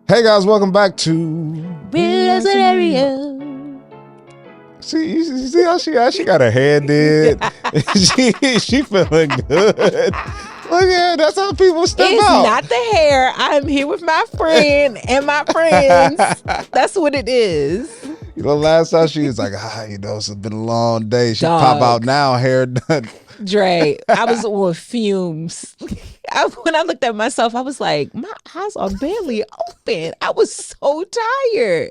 Hey guys, welcome back to Real Scenario. See, you see how she got her hair did. she feeling good. Look at that's how people step It's out. not the hair. I'm here with my friend and my friends. That's what it is. You know, last time she was like, it's been a long day. She Dog. pop out now, hair done. Dre, I was on fumes. When I looked at myself, I was like, my eyes are barely open. I was so tired.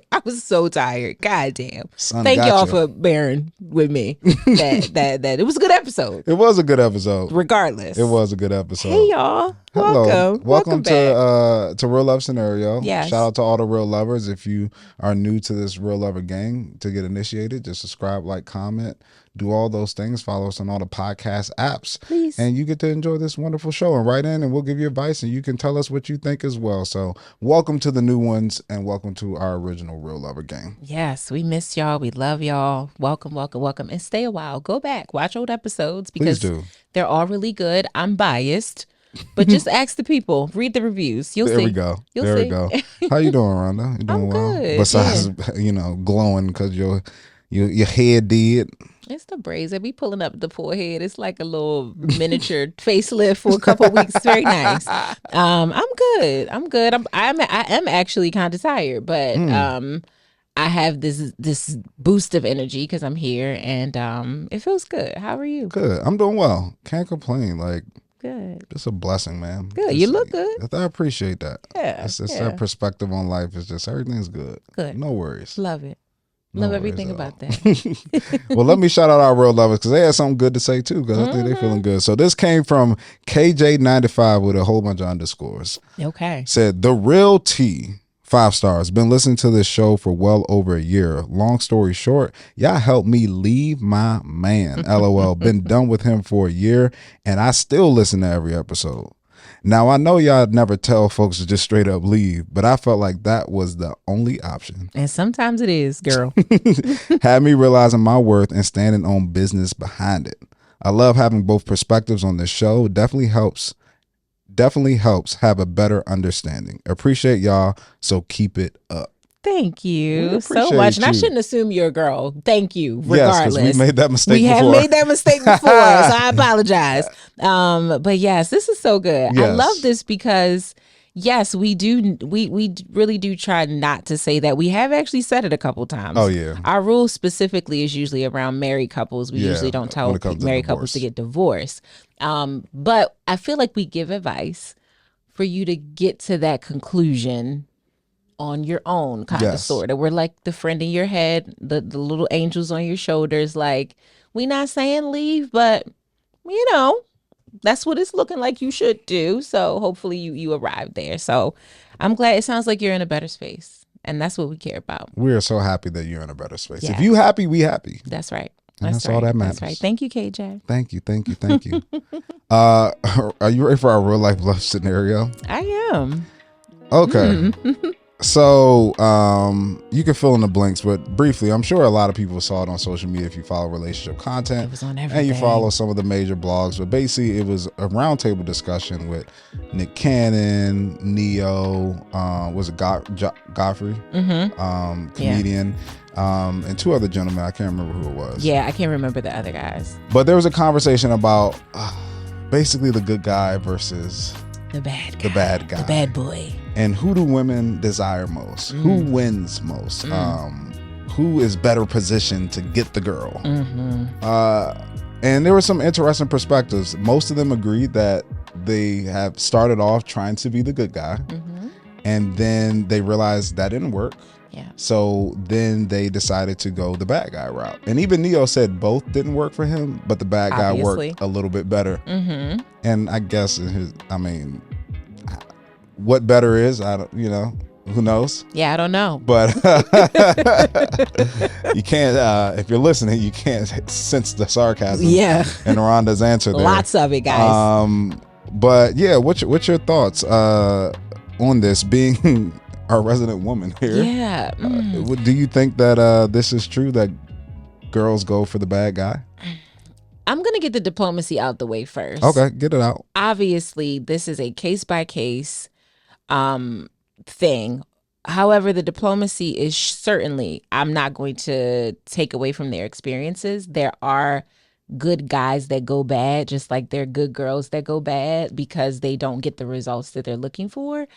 God damn. Son Thank got y'all you. for bearing with me. That it was a good episode. It was a good episode. Regardless. It was a good episode. Hey y'all. Hello. Welcome to Real Love Scenario. Yes. Shout out to all the real lovers. If you are new to this real lover gang, to get initiated, just subscribe, like, comment, do all those things. Follow us on all the podcast apps. Please. And you get to enjoy this wonderful show. And write in and we'll give you advice and you can tell us what you think as well. So welcome to the new ones and welcome to our original real lover gang. Yes, we miss y'all. We love y'all. Welcome. And stay a while. Go back. Watch old episodes because Please do. they're all really good. I'm biased. But just ask the people. Read the reviews. You'll see. There we go. You'll see. We go. How you doing, Rhonda? You doing I'm well? good, Besides, glowing because your head did. It's the braids that be pulling up the forehead. It's like a little miniature facelift for a couple weeks. Very nice. I'm good. I am actually kind of tired, but I have this boost of energy because I'm here and it feels good. How are you? Good. I'm doing well. Can't complain. Like, Good. it's a blessing, man. Good. You look good. I appreciate that. Yeah. It's that perspective on life. It's just everything's good. Good. No worries. Love it. No Love worries everything at about all. that. Well, let me shout out our real lovers because they had something good to say too because I think they're feeling good. So this came from KJ95 with a whole bunch of underscores. Okay. Said, the real T, 5 stars. Been listening to this show for well over a year. Long story short, y'all helped me leave my man. LOL. Been done with him for a year and I still listen to every episode. Now, I know y'all never tell folks to just straight up leave, but I felt like that was the only option. And sometimes it is, girl. Had me realizing my worth and standing on business behind it. I love having both perspectives on this show. Definitely helps have a better understanding. Appreciate y'all, so keep it up. Thank We you so appreciate much. And I you. shouldn't assume you're a girl. Thank you, Yes, regardless. because we made that mistake We before. have made that mistake before, so I apologize. But yes, this is so good. I Yes. love this because yes, we do. We really do try not to say that. We have actually said it a couple times. Oh, yeah. Our rule specifically is usually around married couples. We Yeah, usually don't tell when it comes to married couples to divorce. get divorced. But I feel like we give advice for you to get to that conclusion on your own, kind of, Yes. sort of. We're like the friend in your head, the little angels on your shoulders. Like, we not saying leave, but that's what it's looking like you should do. So hopefully you arrive there. So I'm glad. It sounds like you're in a better space, and that's what we care about. We are so happy that you're in a better space. Yeah. If you happy, we happy. That's right. And that's all that matters. That's right. Thank you, KJ. Thank you. Are you ready for our real life love scenario? I am. Okay. So, you can fill in the blanks, but briefly, I'm sure a lot of people saw it on social media if you follow relationship content. It was on And everything. you follow some of the major blogs, but basically it was a roundtable discussion with Nick Cannon, Neo, was it Godfrey? Comedian, and 2 other gentlemen. I can't remember who it was. Yeah, I can't remember the other guys. But there was a conversation about basically the good guy versus The bad guy. the bad guy. The bad boy. And who do women desire most? Who wins most? Who is better positioned to get the girl? And there were some interesting perspectives. Most of them agreed that they have started off trying to be the good guy, and then they realized that didn't work. Yeah. So then they decided to go the bad guy route. And even Neo said both didn't work for him, but the bad guy Obviously. worked a little bit better. And I guess what better is, who knows? Yeah, I don't know. But you can't, if you're listening, you can't sense the sarcasm Yeah. in Rhonda's answer there. Lots of it, guys. But yeah, what's your thoughts on this, being our resident woman here? Yeah. Do you think that this is true, that girls go for the bad guy? I'm going to get the diplomacy out the way first. Okay, get it out. Obviously, this is a case-by-case thing. However, the diplomacy is certainly, I'm not going to take away from their experiences. There are good guys that go bad, just like there are good girls that go bad because they don't get the results that they're looking for,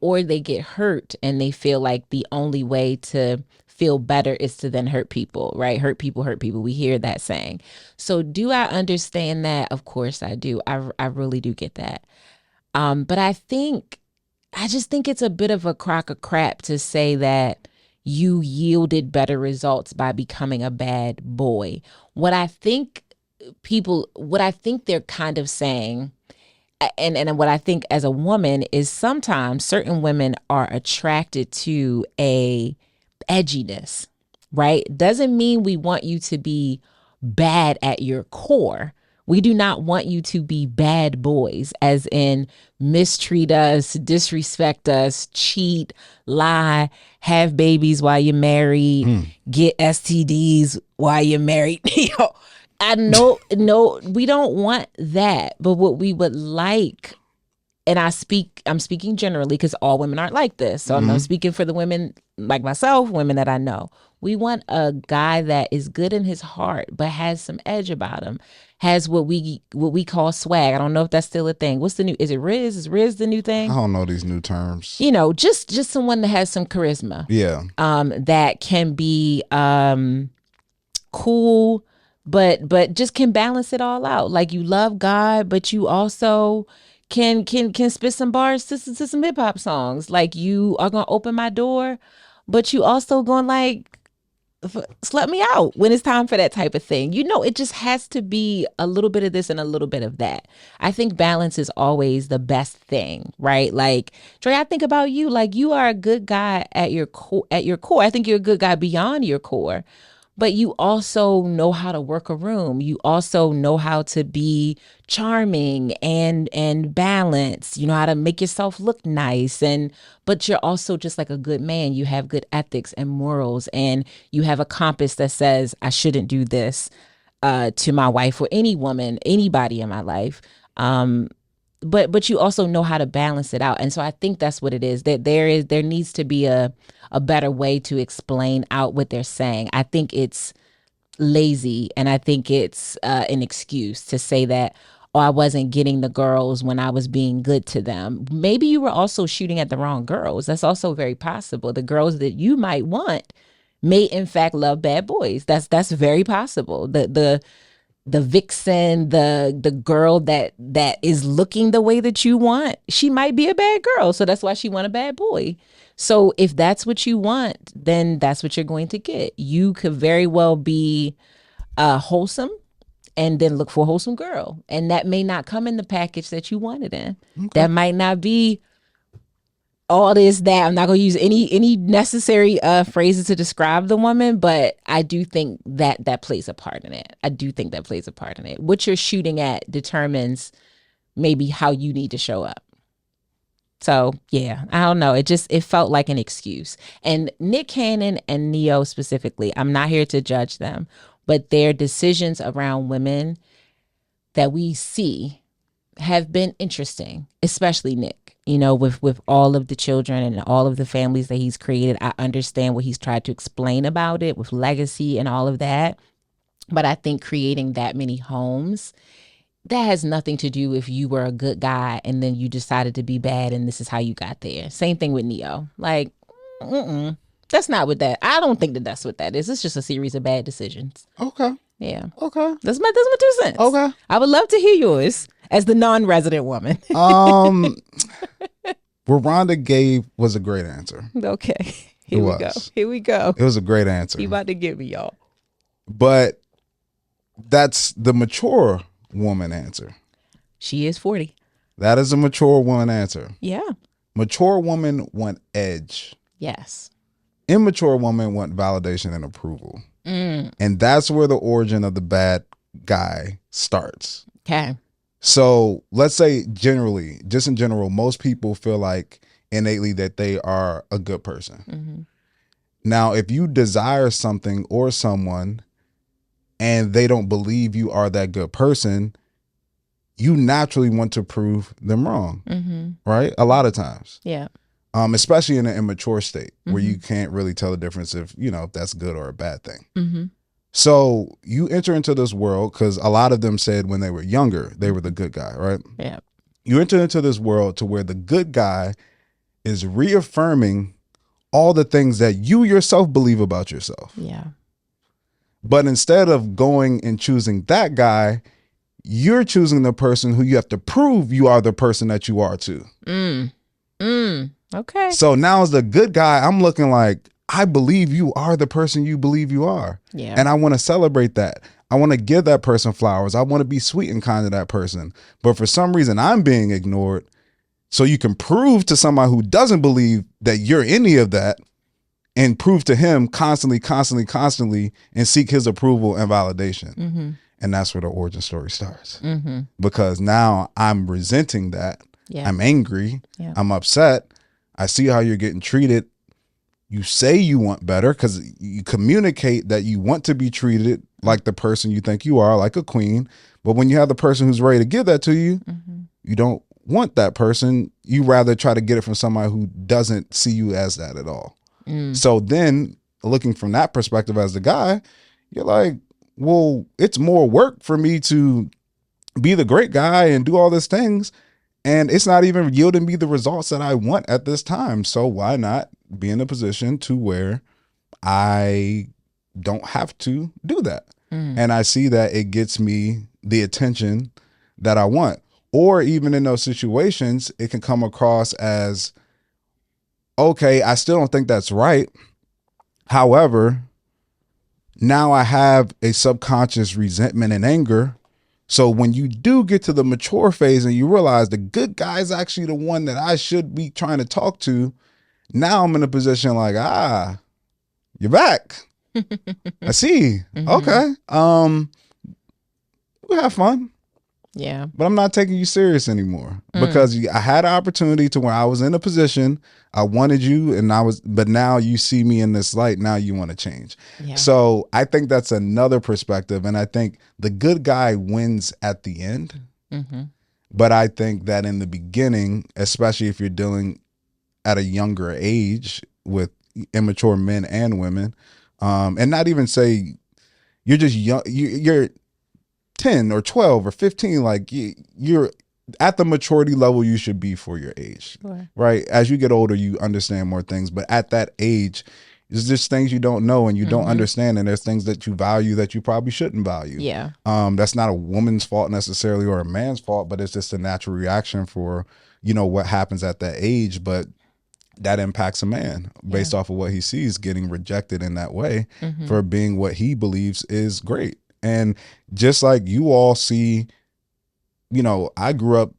or they get hurt and they feel like the only way to feel better is to then hurt people, right? Hurt people, hurt people. We hear that saying. So do I understand that? Of course I do. I really do get that. But I just think it's a bit of a crock of crap to say that you yielded better results by becoming a bad boy. What I think they're kind of saying, and what I think as a woman is sometimes certain women are attracted to a edginess, right? Doesn't mean we want you to be bad at your core. We do not want you to be bad boys, as in mistreat us, disrespect us, cheat, lie, have babies while you're married, get STDs while you're married. I know, no, we don't want that. But what we would like, and I'm speaking generally because all women aren't like this. So I'm speaking for the women like myself, women that I know. We want a guy that is good in his heart, but has some edge about him, has what we call swag. I don't know if that's still a thing. What's the new? Is it Riz? Is Riz the new thing? I don't know these new terms. Just someone that has some charisma. Yeah. That can be cool, but just can balance it all out. Like you love God, but you also can spit some bars to some hip hop songs. Like you are gonna open my door, but you also gonna like slut me out when it's time for that type of thing. It just has to be a little bit of this and a little bit of that. I think balance is always the best thing, right? Like Dre, I think about you. Like you are a good guy at your core. I think you're a good guy beyond your core. But you also know how to work a room. You also know how to be charming and balanced. You know how to make yourself look nice. But you're also just like a good man. You have good ethics and morals. And you have a compass that says, I shouldn't do this to my wife or any woman, anybody in my life. But you also know how to balance it out. And so I think that's what it is. That there needs to be a better way to explain out what they're saying. I think it's lazy, and I think it's an excuse to say that, oh, I wasn't getting the girls when I was being good to them. Maybe you were also shooting at the wrong girls. That's also very possible. The girls that you might want may in fact love bad boys. That's very possible. The vixen, the girl that is looking the way that you want, she might be a bad girl. So that's why she want a bad boy. So if that's what you want, then that's what you're going to get. You could very well be wholesome and then look for a wholesome girl. And that may not come in the package that you wanted in. Okay. That might not be all this, that. I'm not going to use any necessary phrases to describe the woman, but I do think that plays a part in it. I do think that plays a part in it. What you're shooting at determines maybe how you need to show up. So yeah, I don't know. It felt like an excuse. And Nick Cannon and Neo specifically, I'm not here to judge them, but their decisions around women that we see have been interesting, especially Nick. With all of the children and all of the families that he's created, I understand what he's tried to explain about it with legacy and all of that. But I think creating that many homes, that has nothing to do if you were a good guy and then you decided to be bad and this is how you got there. Same thing with Neo. Like, that's not what that. I don't think that's what that is. It's just a series of bad decisions. Okay. Yeah. Okay. That's my 2 cents. Okay. I would love to hear yours as the non-resident woman. What Rhonda gave was a great answer. Okay. Here we go. It was a great answer. You about to give me, y'all. But that's the mature woman answer. She is 40. That is a mature woman answer. Yeah. Mature woman want edge. Yes. Immature woman want validation and approval. And that's where the origin of the bad guy starts. Okay. So let's say in general, most people feel like innately that they are a good person. Mm-hmm. Now, if you desire something or someone and they don't believe you are that good person, you naturally want to prove them wrong, right? A lot of times. Yeah. especially in an immature state where you can't really tell the difference if that's good or a bad thing. Mm-hmm. So you enter into this world, because a lot of them said when they were younger they were the good guy, right? Yeah. You enter into this world to where the good guy is reaffirming all the things that you yourself believe about yourself. Yeah. But instead of going and choosing that guy, you're choosing the person who you have to prove you are the person that you are too. Okay. So now as the good guy, I'm looking like, I believe you are the person you believe you are. Yeah. And I want to celebrate that. I want to give that person flowers. I want to be sweet and kind to that person. But for some reason, I'm being ignored. So you can prove to somebody who doesn't believe that you're any of that, and prove to him constantly, and seek his approval and validation. Mm-hmm. And that's where the origin story starts. Mm-hmm. Because now I'm resenting that. Yeah. I'm angry. Yeah. I'm upset. I see how you're getting treated. You say you want better because you communicate that you want to be treated like the person you think you are, like a queen. But when you have the person who's ready to give that to you, you don't want that person. You rather try to get it from somebody who doesn't see you as that at all. So then looking from that perspective as the guy, you're like, well, it's more work for me to be the great guy and do all these things. And it's not even yielding me the results that I want at this time. So why not be in a position to where I don't have to do that? And I see that it gets me the attention that I want. Or even in those situations, it can come across as, okay, I still don't think that's right. However, now I have a subconscious resentment and anger. So when you do get to the mature phase and you realize the good guy is actually the one that I should be trying to talk to, now I'm in a position like, you're back. I see. Okay. We have fun. Yeah. But I'm not taking you serious anymore because I had an opportunity to where I was in a position, I wanted you, but now you see me in this light. Now you want to change. Yeah. So I think that's another perspective. And I think the good guy wins at the end. But I think that in the beginning, especially if you're dealing at a younger age with immature men and women, and not even say you're just young, you're 10 or 12 or 15, like you're at the maturity level you should be for your age. Sure. Right? As you get older, you understand more things, but at that age, there's just things you don't know and you don't understand, and there's things that you value that you probably shouldn't value. Yeah. That's not a woman's fault necessarily or a man's fault, but it's just a natural reaction for, what happens at that age. But that impacts a man based off of what he sees getting rejected in that way for being what he believes is great. And just like you all see, I grew up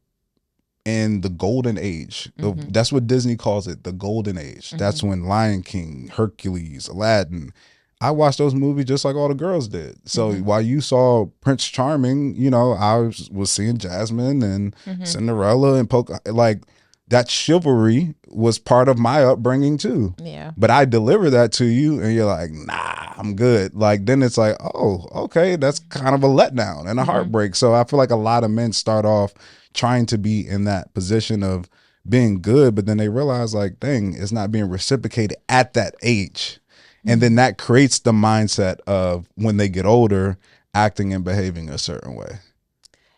in the golden age. That's what Disney calls it, the golden age. That's when Lion King, Hercules, Aladdin, I watched those movies just like all the girls did. So while you saw Prince Charming, I was seeing Jasmine and Cinderella and like that chivalry was part of my upbringing too. Yeah. But I deliver that to you and you're like, nah, I'm good. Like, then it's like, oh, okay, that's kind of a letdown and a heartbreak. So I feel like a lot of men start off trying to be in that position of being good, but then they realize like, dang, it's not being reciprocated at that age. And then that creates the mindset of when they get older, acting and behaving a certain way.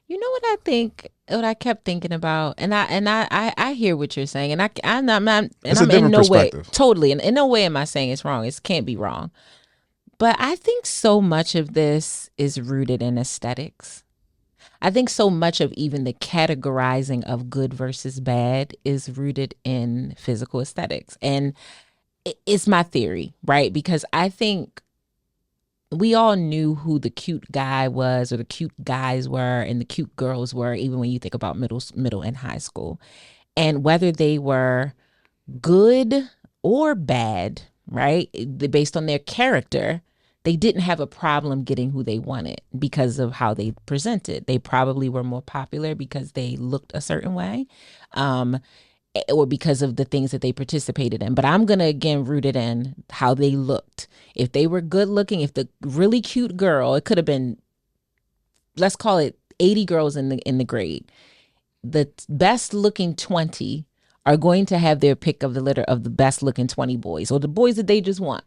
You know what I think? What I kept thinking about, and I hear what you're saying, and I'm in no way totally, and in no way am I saying it's wrong. It can't be wrong, but I think so much of this is rooted in aesthetics. I think so much of even the categorizing of good versus bad is rooted in physical aesthetics, and it's my theory, right? Because I think we all knew who the cute guy was or the cute guys were and the cute girls were, even when you think about middle and high school. And whether they were good or bad, right, based on their character, they didn't have a problem getting who they wanted because of how they presented. They probably were more popular because they looked a certain way. Or because of the things that they participated in. But I'm going to, again, root it in how they looked. If they were good looking, if the really cute girl, it could have been, let's call it 80 girls in the grade. The best looking 20 are going to have their pick of the litter of the best looking 20 boys, or the boys that they just want.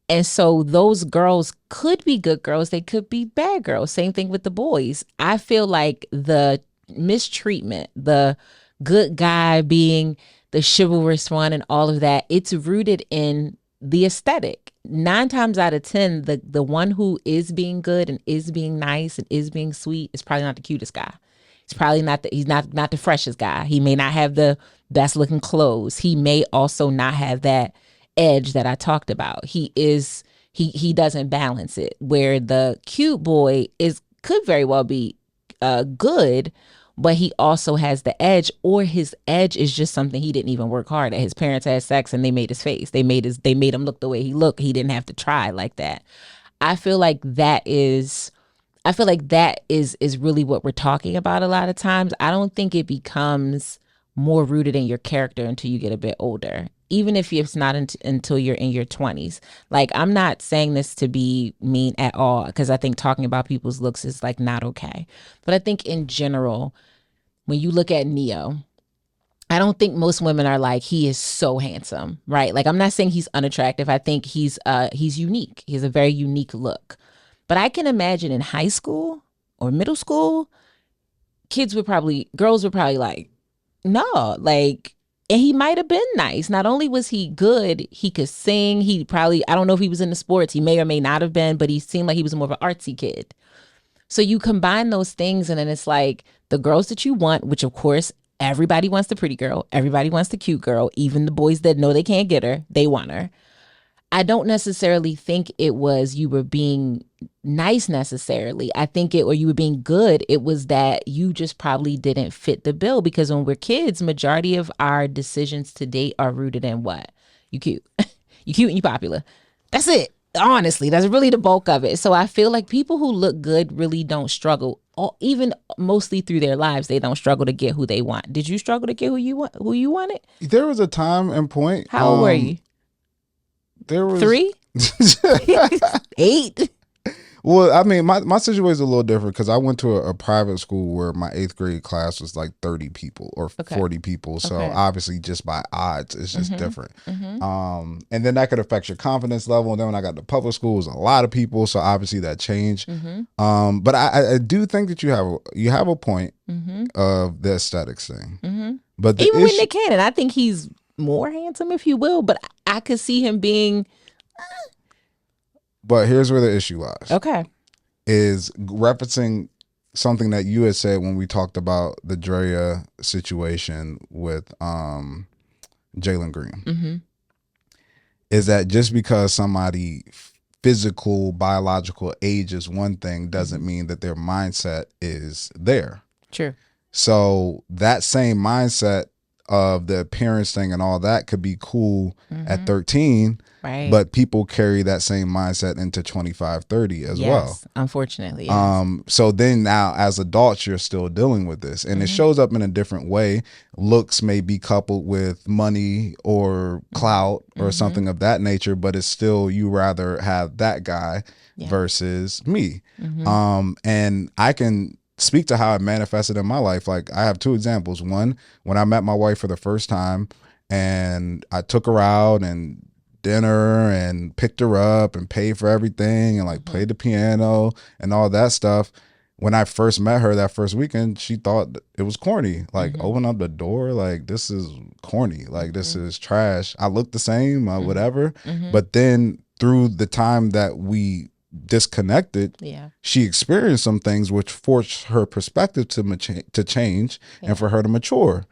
And so those girls could be good girls, they could be bad girls. Same thing with the boys. I feel like the mistreatment, the good guy being the chivalrous one and all of that, it's rooted in the aesthetic. 9 times out of 10, the one who is being good and is being nice and is being sweet is probably not the cutest guy. He's probably not the freshest guy. He may not have the best looking clothes. He may also not have that edge that I talked about. He doesn't balance it. Where the cute boy could very well be good, but he also has the edge, or his edge is just something he didn't even work hard at. His parents had sex and they made his face. They made him look the way he looked. He didn't have to try like that. I feel like that is really what we're talking about a lot of times. I don't think it becomes more rooted in your character until you get a bit older, even if it's not until you're in your 20s. Like, I'm not saying this to be mean at all, because I think talking about people's looks is like not okay. But I think in general, when you look at Neo, I don't think most women are like, he is so handsome, right? Like, I'm not saying he's unattractive. I think he's unique. He has a very unique look. But I can imagine in high school or middle school, girls were probably like, no, like, and he might have been nice. Not only was he good, he could sing. I don't know if he was into sports. He may or may not have been, but he seemed like he was more of an artsy kid. So you combine those things, and then it's like the girls that you want, which of course, everybody wants the pretty girl. Everybody wants the cute girl. Even the boys that know they can't get her, they want her. I don't necessarily think it was you were being nice necessarily. I think or you were being good. It was that you just probably didn't fit the bill, because when we're kids, majority of our decisions to date are rooted in what? You cute. You cute and you popular. That's it. Honestly, that's really the bulk of it. So I feel like people who look good really don't struggle. Or even mostly through their lives, they don't struggle to get who they want. Did you struggle to get who you wanted? There was a time and point. How old were you? There was 3? 8? Well, I mean, my situation is a little different, because I went to a private school where my 8th grade class was like 30 people or 40 people. So obviously, just by odds, it's just different. And then that could affect your confidence level. And then when I got to public school, it was a lot of people. So obviously that changed. But I do think that you have a point of the aesthetics thing. But even with Nick Cannon, I think he's more handsome, if you will. But I could see him being... But here's where the issue lies. Okay. Is referencing something that you had said when we talked about the Drea situation with Jalen Green. Is that just because somebody physical, biological age is one thing doesn't mean that their mindset is there. True. So that same mindset of the appearance thing and all that could be cool at 13. Right. But people carry that same mindset into 25, 30 as well. Unfortunately. Yes. So then now as adults, you're still dealing with this, and it shows up in a different way. Looks may be coupled with money or clout or something of that nature, but it's still, you rather have that guy versus me. And I can speak to how it manifested in my life. Like, I have 2 examples. One, when I met my wife for the first time and I took her out and dinner and picked her up and paid for everything and like played the piano and all that stuff. When I first met her that first weekend, she thought it was corny. Like, open up the door, like, this is corny. Like, this is trash. I look the same, whatever. But then through the time that we disconnected, she experienced some things which forced her perspective to change and for her to mature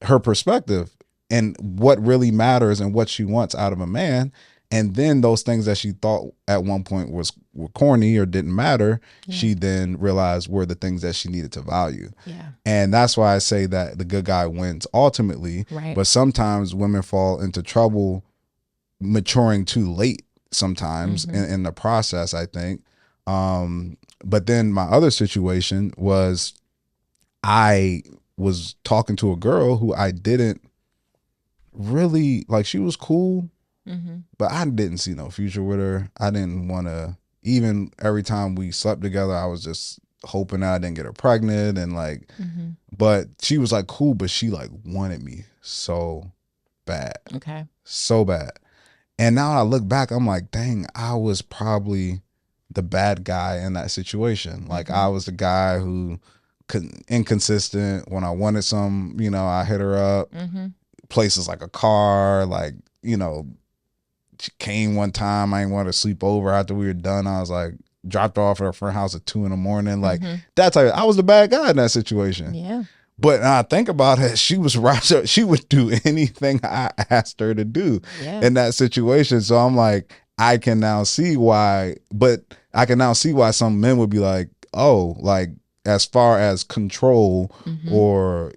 her perspective and what really matters and what she wants out of a man. And then those things that she thought at one point were corny or didn't matter, she then realized were the things that she needed to value. And that's why I say that the good guy wins ultimately. But sometimes women fall into trouble maturing too late sometimes in the process, I think. But then my other situation was I was talking to a girl who I didn't really like. She was cool, but I didn't see no future with her. I didn't want to, even every time we slept together, I was just hoping I didn't get her pregnant and like, but she was like cool, but she like wanted me so bad. Okay. So bad. And now I look back, I'm like, dang, I was probably the bad guy in that situation. Like I was the guy who inconsistent. When I wanted some, I hit her up. Places like a car, like, she came one time. I didn't want to sleep over after we were done. I was like, dropped her off at her friend's house at 2 a.m. Like that's how I was the bad guy in that situation. Yeah. But now I think about it, she was right. She would do anything I asked her to do in that situation. So I'm like, I can now see why. But I can now see why some men would be like, oh, like as far as control or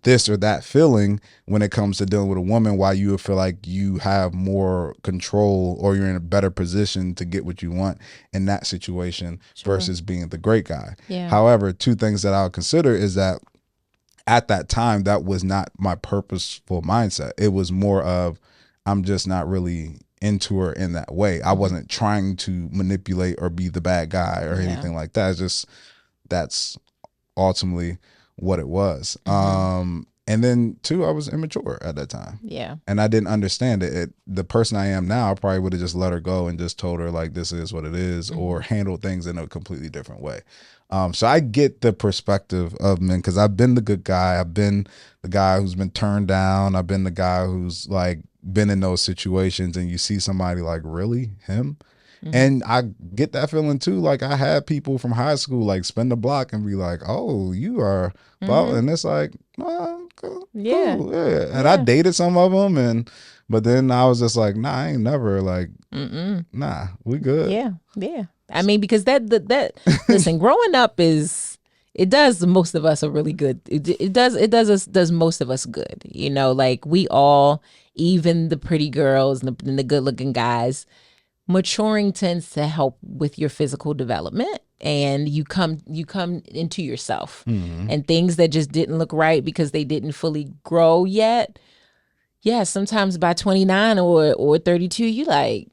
this or that feeling when it comes to dealing with a woman, why you would feel like you have more control or you're in a better position to get what you want in that situation versus being the great guy. Yeah. However, two things that I'll consider is that at that time, that was not my purposeful mindset. It was more of, I'm just not really into her in that way. I wasn't trying to manipulate or be the bad guy or anything like that. It's just, that's ultimately what it was. And then two, I was immature at that time. Yeah. And I didn't understand it. The person I am now, I probably would have just let her go and just told her like, this is what it is, or handled things in a completely different way. So I get the perspective of men because I've been the good guy. I've been the guy who's been turned down. I've been the guy who's like been in those situations, and you see somebody like, really, him? And I get that feeling too. Like I had people from high school like spin the block and be like, "Oh, you are," and it's like, "Oh, cool, Yeah. And I dated some of them, but then I was just like, "Nah, I ain't never like, nah, we good." Yeah. I mean, because that listen, growing up it does most of us a really good. It does most of us good. Like we all, even the pretty girls and the good looking guys. Maturing tends to help with your physical development, and you come into yourself, and things that just didn't look right because they didn't fully grow yet. Yeah, sometimes by 29 or 32, you like,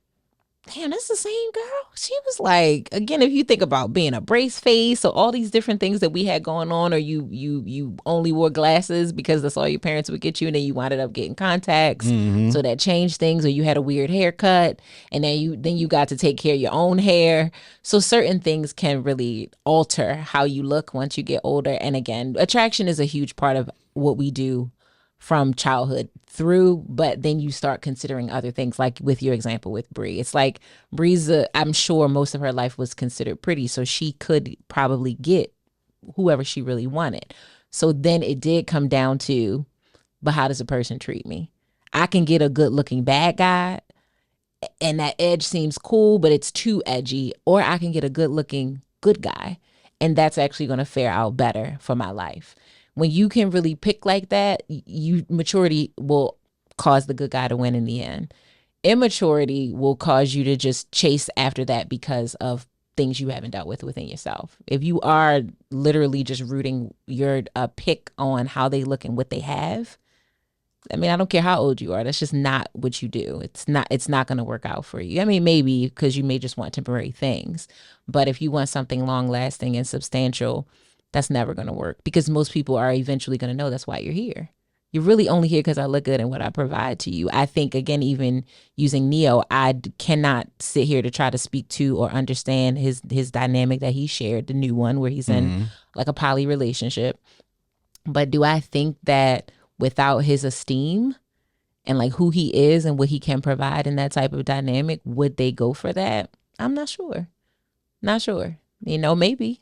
damn, that's the same girl. She was like, again, if you think about being a brace face or all these different things that we had going on, or you only wore glasses because that's all your parents would get you, and then you wound up getting contacts, so that changed things, or you had a weird haircut, and then you got to take care of your own hair. So certain things can really alter how you look once you get older. And again, attraction is a huge part of what we do from childhood through, but then you start considering other things, like with your example with Bree. It's like Bree's, I'm sure most of her life was considered pretty, so she could probably get whoever she really wanted. So then it did come down to, but how does a person treat me? I can get a good looking bad guy and that edge seems cool, but it's too edgy, or I can get a good looking good guy, and that's actually going to fare out better for my life. When you can really pick like that, maturity will cause the good guy to win in the end. Immaturity will cause you to just chase after that because of things you haven't dealt with within yourself. If you are literally just rooting your pick on how they look and what they have, I mean, I don't care how old you are. That's just not what you do. It's not going to work out for you. I mean, maybe because you may just want temporary things. But if you want something long lasting and substantial, that's never going to work, because most people are eventually going to know that's why you're here. You're really only here because I look good and what I provide to you. I think, again, even using Neo, I cannot sit here to try to speak to or understand his dynamic that he shared, the new one where he's in like a poly relationship. But do I think that without his esteem and like who he is and what he can provide in that type of dynamic, would they go for that? I'm not sure. Not sure. Maybe.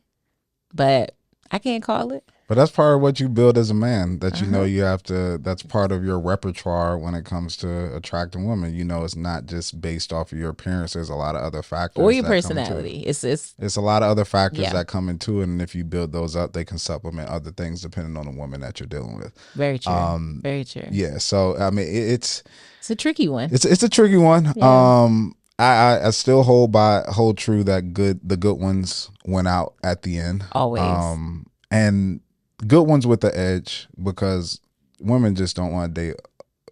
But I can't call it. But that's part of what you build as a man, that you have to, that's part of your repertoire when it comes to attracting women. It's not just based off of your appearance. There's a lot of other factors. Or your personality. It's a lot of other factors that come into it. And if you build those up, they can supplement other things depending on the woman that you're dealing with. Very true. Very true. Yeah. So, I mean, it's a tricky one. It's a tricky one. Yeah. I still hold true that the good ones went out at the end. Always. And good ones with the edge, because women just don't want to date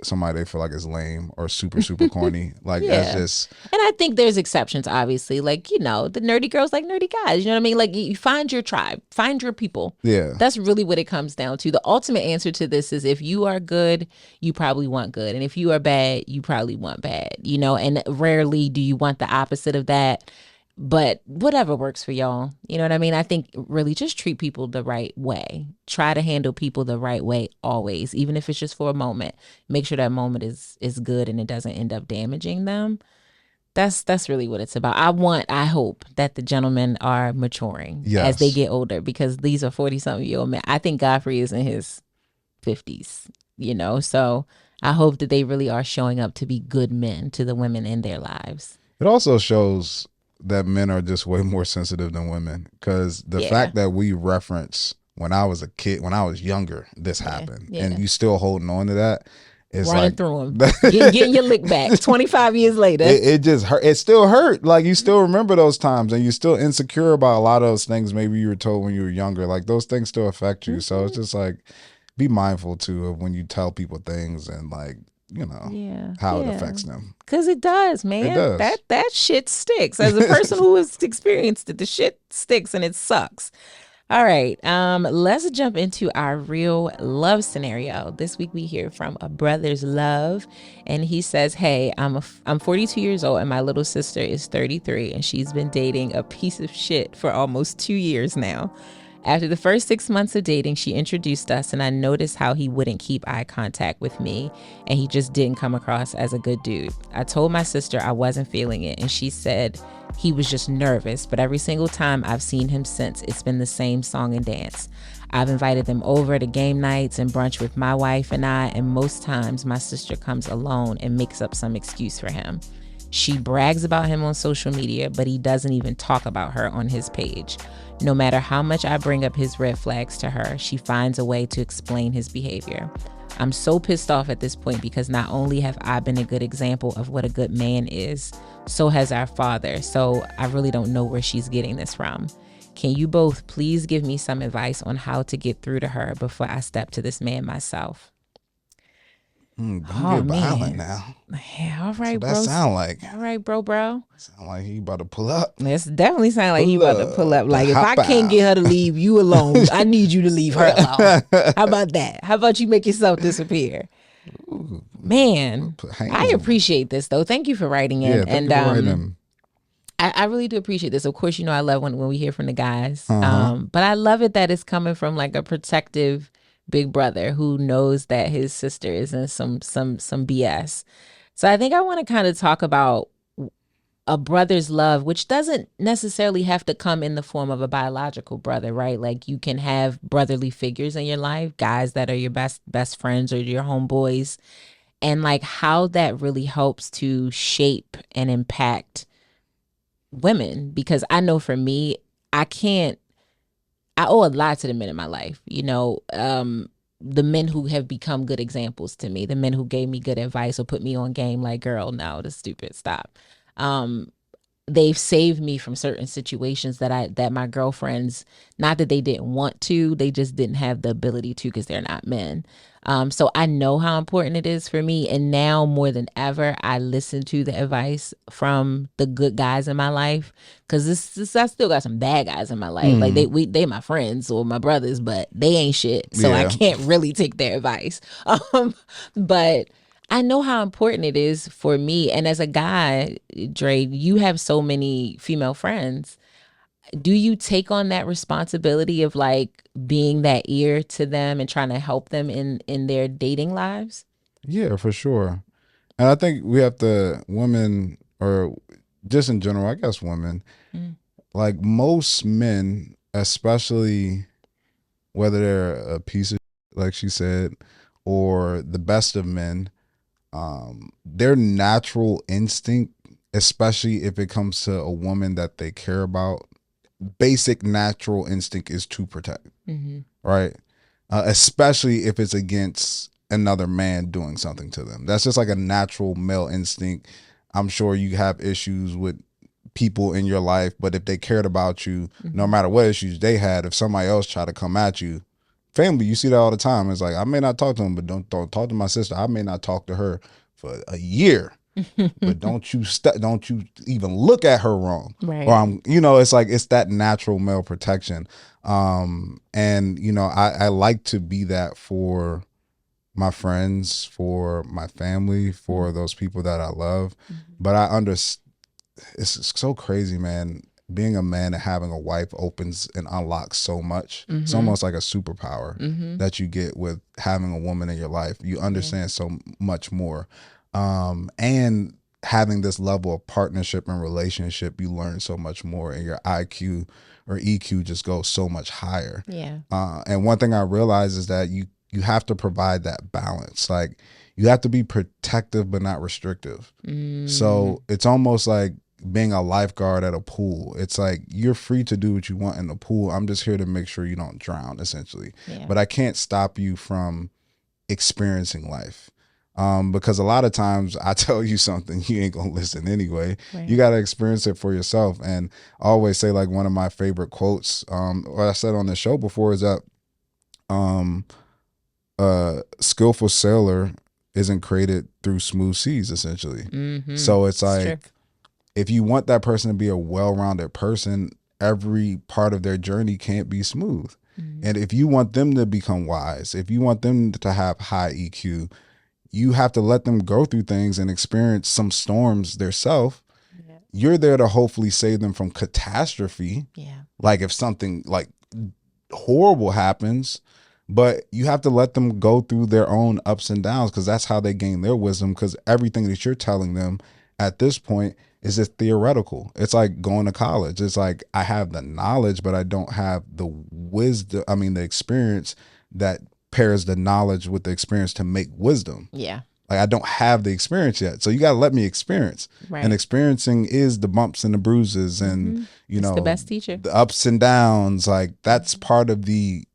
somebody they feel like is lame or super corny. Like that's Yeah. just And I think there's exceptions, obviously. Like, you know, the nerdy girls like nerdy guys. You know what I mean? Like, you find your tribe, find your people. yeah. That's really what it comes down to. The ultimate answer to this is if you are good, you probably want good. And if you are bad, you probably want bad, you know, and rarely do you want the opposite of that. But whatever works for y'all. You know what I mean? I think really just treat people the right way. Try to handle people the right way always, even if it's just for a moment. Make sure that moment is good and it doesn't end up damaging them. That's really what it's about. I hope that the gentlemen are maturing as they Yes. get older, because these are 40-something-year-old men. I think Godfrey is in his 50s, you know. So I hope that they really are showing up to be good men to the women in their lives. It also shows that men are just way more sensitive than women, because the Yeah. fact that we reference when I was a kid, when I was younger, this happened, yeah. and you still holding on to that. It's Running like through them, getting your lick back 25 years later. it just hurt. It still hurt. Like you still remember those times, and you're still insecure about a lot of those things maybe you were told when you were younger. Like those things still affect you. So it's just like be mindful too of when you tell people things, and like, you know, how it affects them. Because it does, man. It does. That shit sticks. As a person who has experienced it, the shit sticks and it sucks. All right, let's jump into our real love scenario. This week we hear from a brother's love, and he says, "Hey, I'm 42 years old, and my little sister is 33, and she's been dating a piece of shit for almost 2 years now. After the first 6 months of dating, she introduced us, and I noticed how he wouldn't keep eye contact with me, and he just didn't come across as a good dude. I told my sister I wasn't feeling it, and she said he was just nervous, but every single time I've seen him since, it's been the same song and dance. I've invited them over to game nights and brunch with my wife and I, and most times my sister comes alone and makes up some excuse for him. She brags about him on social media, but he doesn't even talk about her on his page. No matter how much I bring up his red flags to her, she finds a way to explain his behavior. I'm so pissed off at this point because not only have I been a good example of what a good man is, so has our father. So I really don't know where she's getting this from. Can you both please give me some advice on how to get through to her before I step to this man myself?" Don't get violent now. Yeah, all right, bro. That sound like. All right, bro. Sound like he about to pull up. It's definitely sound like he about to pull up. Like, if I hop can't out. get her to leave you alone, I need you to leave her alone. How about that? How about you make yourself disappear? Ooh, Man, I appreciate this though. Thank you for writing in. Yeah, thank you for writing. I really do appreciate this. Of course, you know I love when we hear from the guys. But I love it that it's coming from like a protective big brother who knows that his sister is in some BS. So I think I want to kind of talk about a brother's love, which doesn't necessarily have to come in the form of a biological brother, right? Like you can have brotherly figures in your life, guys that are your best friends or your homeboys, and like how that really helps to shape and impact women. Because I know for me, I owe a lot to the men in my life, you know, the men who have become good examples to me, the men who gave me good advice or put me on game like, girl, no, that's stupid, stop. They've saved me from certain situations that my girlfriends, not that they didn't want to, they just didn't have the ability to because they're not men. So I know how important it is for me. And now more than ever, I listen to the advice from the good guys in my life, because I still got some bad guys in my life. Like they my friends or my brothers, but they ain't shit. So I can't really take their advice. But I know how important it is for me. And as a guy, Dre, you have so many female friends. Do you take on that responsibility of like being that ear to them and trying to help them in their dating lives? Yeah, for sure. And I think we have to, women, or just in general, I guess women, like most men, especially whether they're a piece of shit, like she said, or the best of men, their natural instinct, especially if it comes to a woman that they care about, basic natural instinct is to protect, right? Especially if it's against another man doing something to them. That's just like a natural male instinct. I'm sure you have issues with people in your life, but if they cared about you, no matter what issues they had, if somebody else tried to come at you, family, you see that all the time. It's like, I may not talk to him, but don't talk to my sister. I may not talk to her for a year, but don't you even look at her wrong. Or Right. I'm, it's like, it's that natural male protection. And I like to be that for my friends, for my family, for those people that I love. But I understand, it's so crazy, man. Being a man and having a wife opens and unlocks so much. It's almost like a superpower that you get with having a woman in your life. You understand so much more. And having this level of partnership and relationship, you learn so much more, and your IQ or EQ just goes so much higher. Yeah. And one thing I realize is that you have to provide that balance. Like, you have to be protective but not restrictive. So it's almost like being a lifeguard at a pool. It's like, you're free to do what you want in the pool. I'm just here to make sure you don't drown, essentially. Yeah. But I can't stop you from experiencing life. Because a lot of times I tell you something, you ain't gonna listen anyway. Right. You gotta experience it for yourself. And I always say, like, one of my favorite quotes, or I said on the show before, is that skillful sailor isn't created through smooth seas, essentially. So it's like, if you want that person to be a well-rounded person, every part of their journey can't be smooth. And if you want them to become wise, if you want them to have high EQ, you have to let them go through things and experience some storms themselves. You're there to hopefully save them from catastrophe. Yeah. Like, if something like horrible happens, but you have to let them go through their own ups and downs, because that's how they gain their wisdom. Because everything that you're telling them at this point is just theoretical. It's like going to college. It's like, I have the knowledge, but I don't have the wisdom. I mean, the experience that pairs the knowledge with the experience to make wisdom. Yeah. Like, I don't have the experience yet. So you got to let me experience. Right. And experiencing is the bumps and the bruises and, It's the best teacher. the ups and downs. Like, that's part of the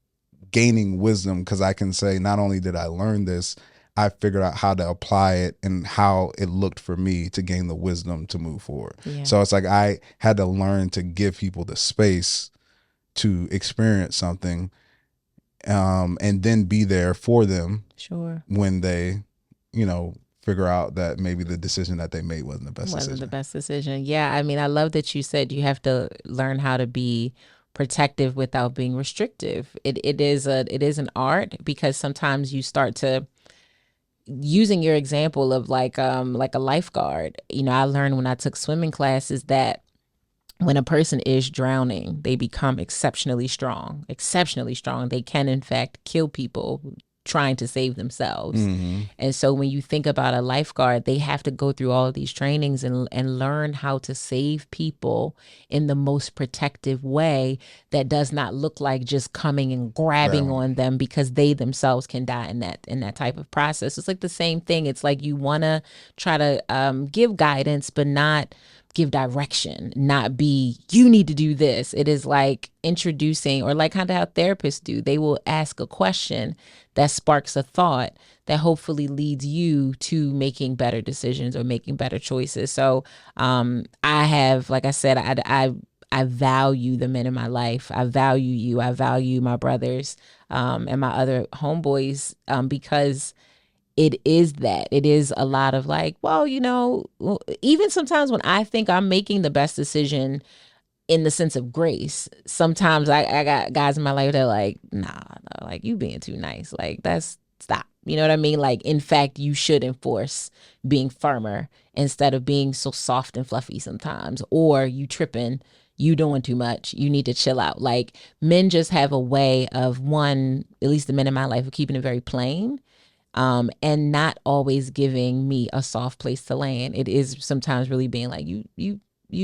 gaining wisdom, because I can say, not only did I learn this, I figured out how to apply it and how it looked for me to gain the wisdom to move forward. Yeah. So it's like, I had to learn to give people the space to experience something, and then be there for them. Sure. When they, figure out that maybe the decision that they made wasn't the best decision. Yeah. I mean, I love that you said you have to learn how to be protective without being restrictive. It is an art, because sometimes you start to, using your example of like a lifeguard, I learned when I took swimming classes that when a person is drowning, they become exceptionally strong. They can, in fact, kill people trying to save themselves. And so when you think about a lifeguard, they have to go through all of these trainings and learn how to save people in the most protective way that does not look like just coming and grabbing on them, because they themselves can die in that type of process. It's like the same thing. It's like, you want to try to give guidance, but not give direction, not be, you need to do this. It is like introducing, or like kind of how therapists do. They will ask a question that sparks a thought that hopefully leads you to making better decisions or making better choices. So I have, like I said, I value the men in my life. I value you. I value my brothers and my other homeboys, because it is a lot of like, well, even sometimes when I think I'm making the best decision in the sense of grace, sometimes I got guys in my life that are like, nah, no, like, you being too nice. Like, that's, stop. You know what I mean? Like, in fact, you should enforce being firmer instead of being so soft and fluffy sometimes, or you tripping, you doing too much, you need to chill out. Like, men just have a way of, one, at least the men in my life, of keeping it very plain. And not always giving me a soft place to land. It is sometimes really being like, you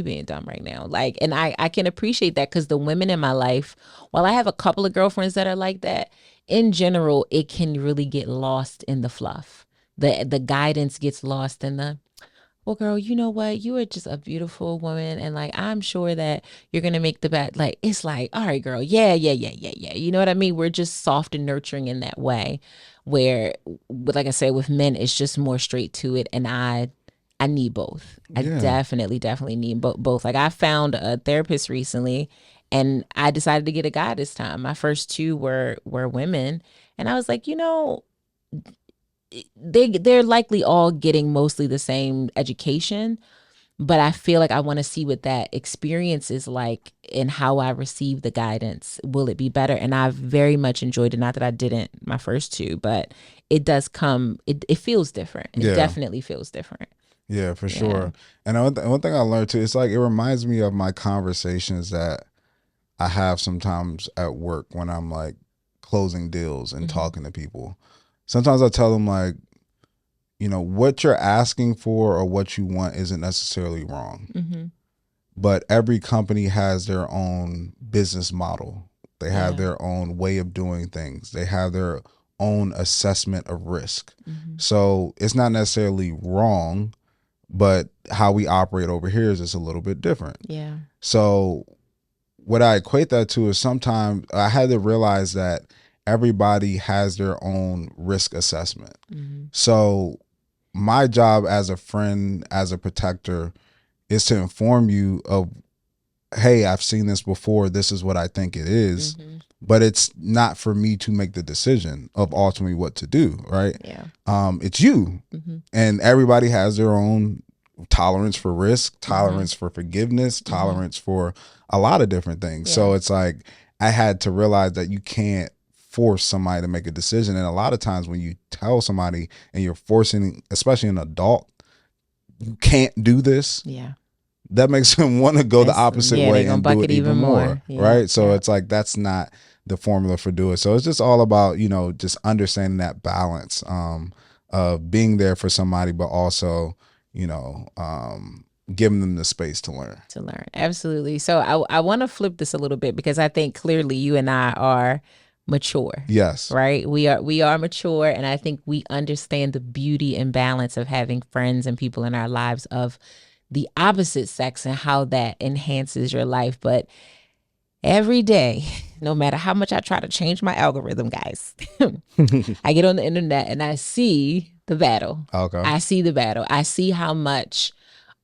being dumb right now. Like, and I can appreciate that, because the women in my life, while I have a couple of girlfriends that are like that, in general, it can really get lost in the fluff. The guidance gets lost in the, well, girl, you know what? You are just a beautiful woman. And like, I'm sure that you're going to make the best. Like, it's like, all right, girl. Yeah. You know what I mean? We're just soft and nurturing in that way, where, like I said, with men, it's just more straight to it. And I need both. I definitely need both. Like, I found a therapist recently, And I decided to get a guy this time. My first two were women, and I was like, they're likely all getting mostly the same education, but I feel like I want to see what that experience is like and how I receive the guidance. Will it be better? And I've very much enjoyed it. Not that I didn't my first two, but it does come. It feels different. It definitely feels different. Yeah, for sure. And one thing I learned too, it's like it reminds me of my conversations that I have sometimes at work when I'm like closing deals and talking to people. Sometimes I tell them like, what you're asking for or what you want isn't necessarily wrong. But every company has their own business model. They have their own way of doing things. They have their own assessment of risk. So it's not necessarily wrong, but how we operate over here is just a little bit different. Yeah. So what I equate that to is sometimes I had to realize that everybody has their own risk assessment. So my job as a friend, as a protector, is to inform you of, hey, I've seen this before. This is what I think it is. But it's not for me to make the decision of ultimately what to do, right? Yeah. It's you. And everybody has their own tolerance for risk, tolerance for forgiveness, tolerance for a lot of different things. So it's like I had to realize that you can't force somebody to make a decision. And a lot of times when you tell somebody and you're forcing, especially an adult, you can't do this. Yeah. That makes them want to go the opposite way and do it even more. Right. So it's like that's not the formula for doing it. So it's just all about, just understanding that balance of being there for somebody, but also, giving them the space to learn. Absolutely. So I want to flip this a little bit because I think clearly you and I are mature. Yes. Right? We are mature, and I think we understand the beauty and balance of having friends and people in our lives of the opposite sex and how that enhances your life. But every day, no matter how much I try to change my algorithm, guys, I get on the internet and I see the battle. Okay. I see the battle. I see how much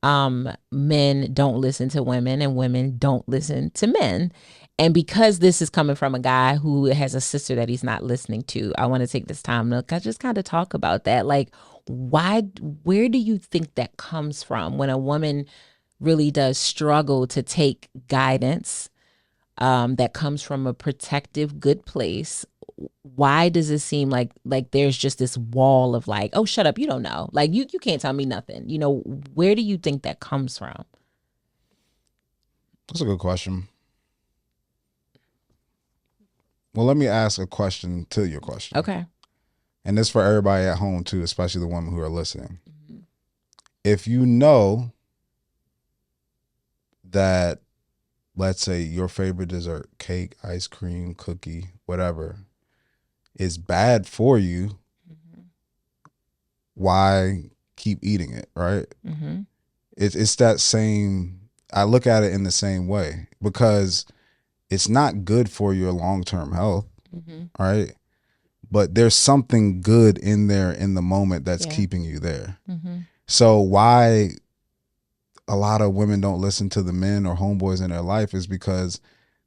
men don't listen to women and women don't listen to men. And because this is coming from a guy who has a sister that he's not listening to, I want to take this time to just kind of talk about that. Like, where do you think that comes from when a woman really does struggle to take guidance that comes from a protective, good place? Why does it seem like there's just this wall of like, oh, shut up, you don't know. Like, you can't tell me nothing. Where do you think that comes from? That's a good question. Well, let me ask a question to your question. Okay. And this for everybody at home too, especially the women who are listening. If you know that, let's say your favorite dessert, cake, ice cream, cookie, whatever, is bad for you, why keep eating it, right? It's that same, I look at it in the same way because it's not good for your long-term health, right? But there's something good in there in the moment that's keeping you there. So why a lot of women don't listen to the men or homeboys in their life is because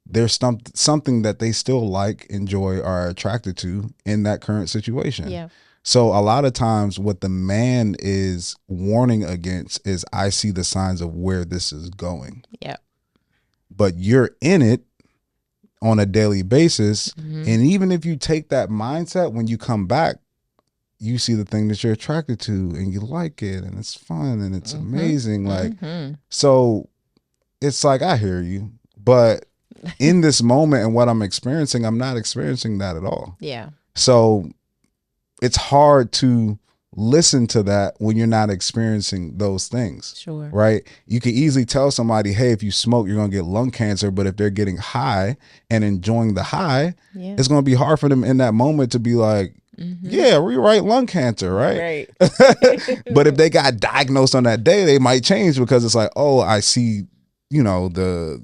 there's something that they still like, enjoy, or are attracted to in that current situation. Yeah. So a lot of times what the man is warning against is, I see the signs of where this is going. Yeah. But you're in it on a daily basis. And even if you take that mindset, when you come back, you see the thing that you're attracted to and you like it and it's fun and it's amazing. Like, so it's like, I hear you, but in this moment and what I'm experiencing, I'm not experiencing that at all. Yeah. So it's hard to listen to that when you're not experiencing those things. Sure. Right? You can easily tell somebody, hey, if you smoke, you're going to get lung cancer. But if they're getting high and enjoying the high, it's going to be hard for them in that moment to be like, yeah, rewrite lung cancer, right? But if they got diagnosed on that day, they might change because it's like, oh, I see, the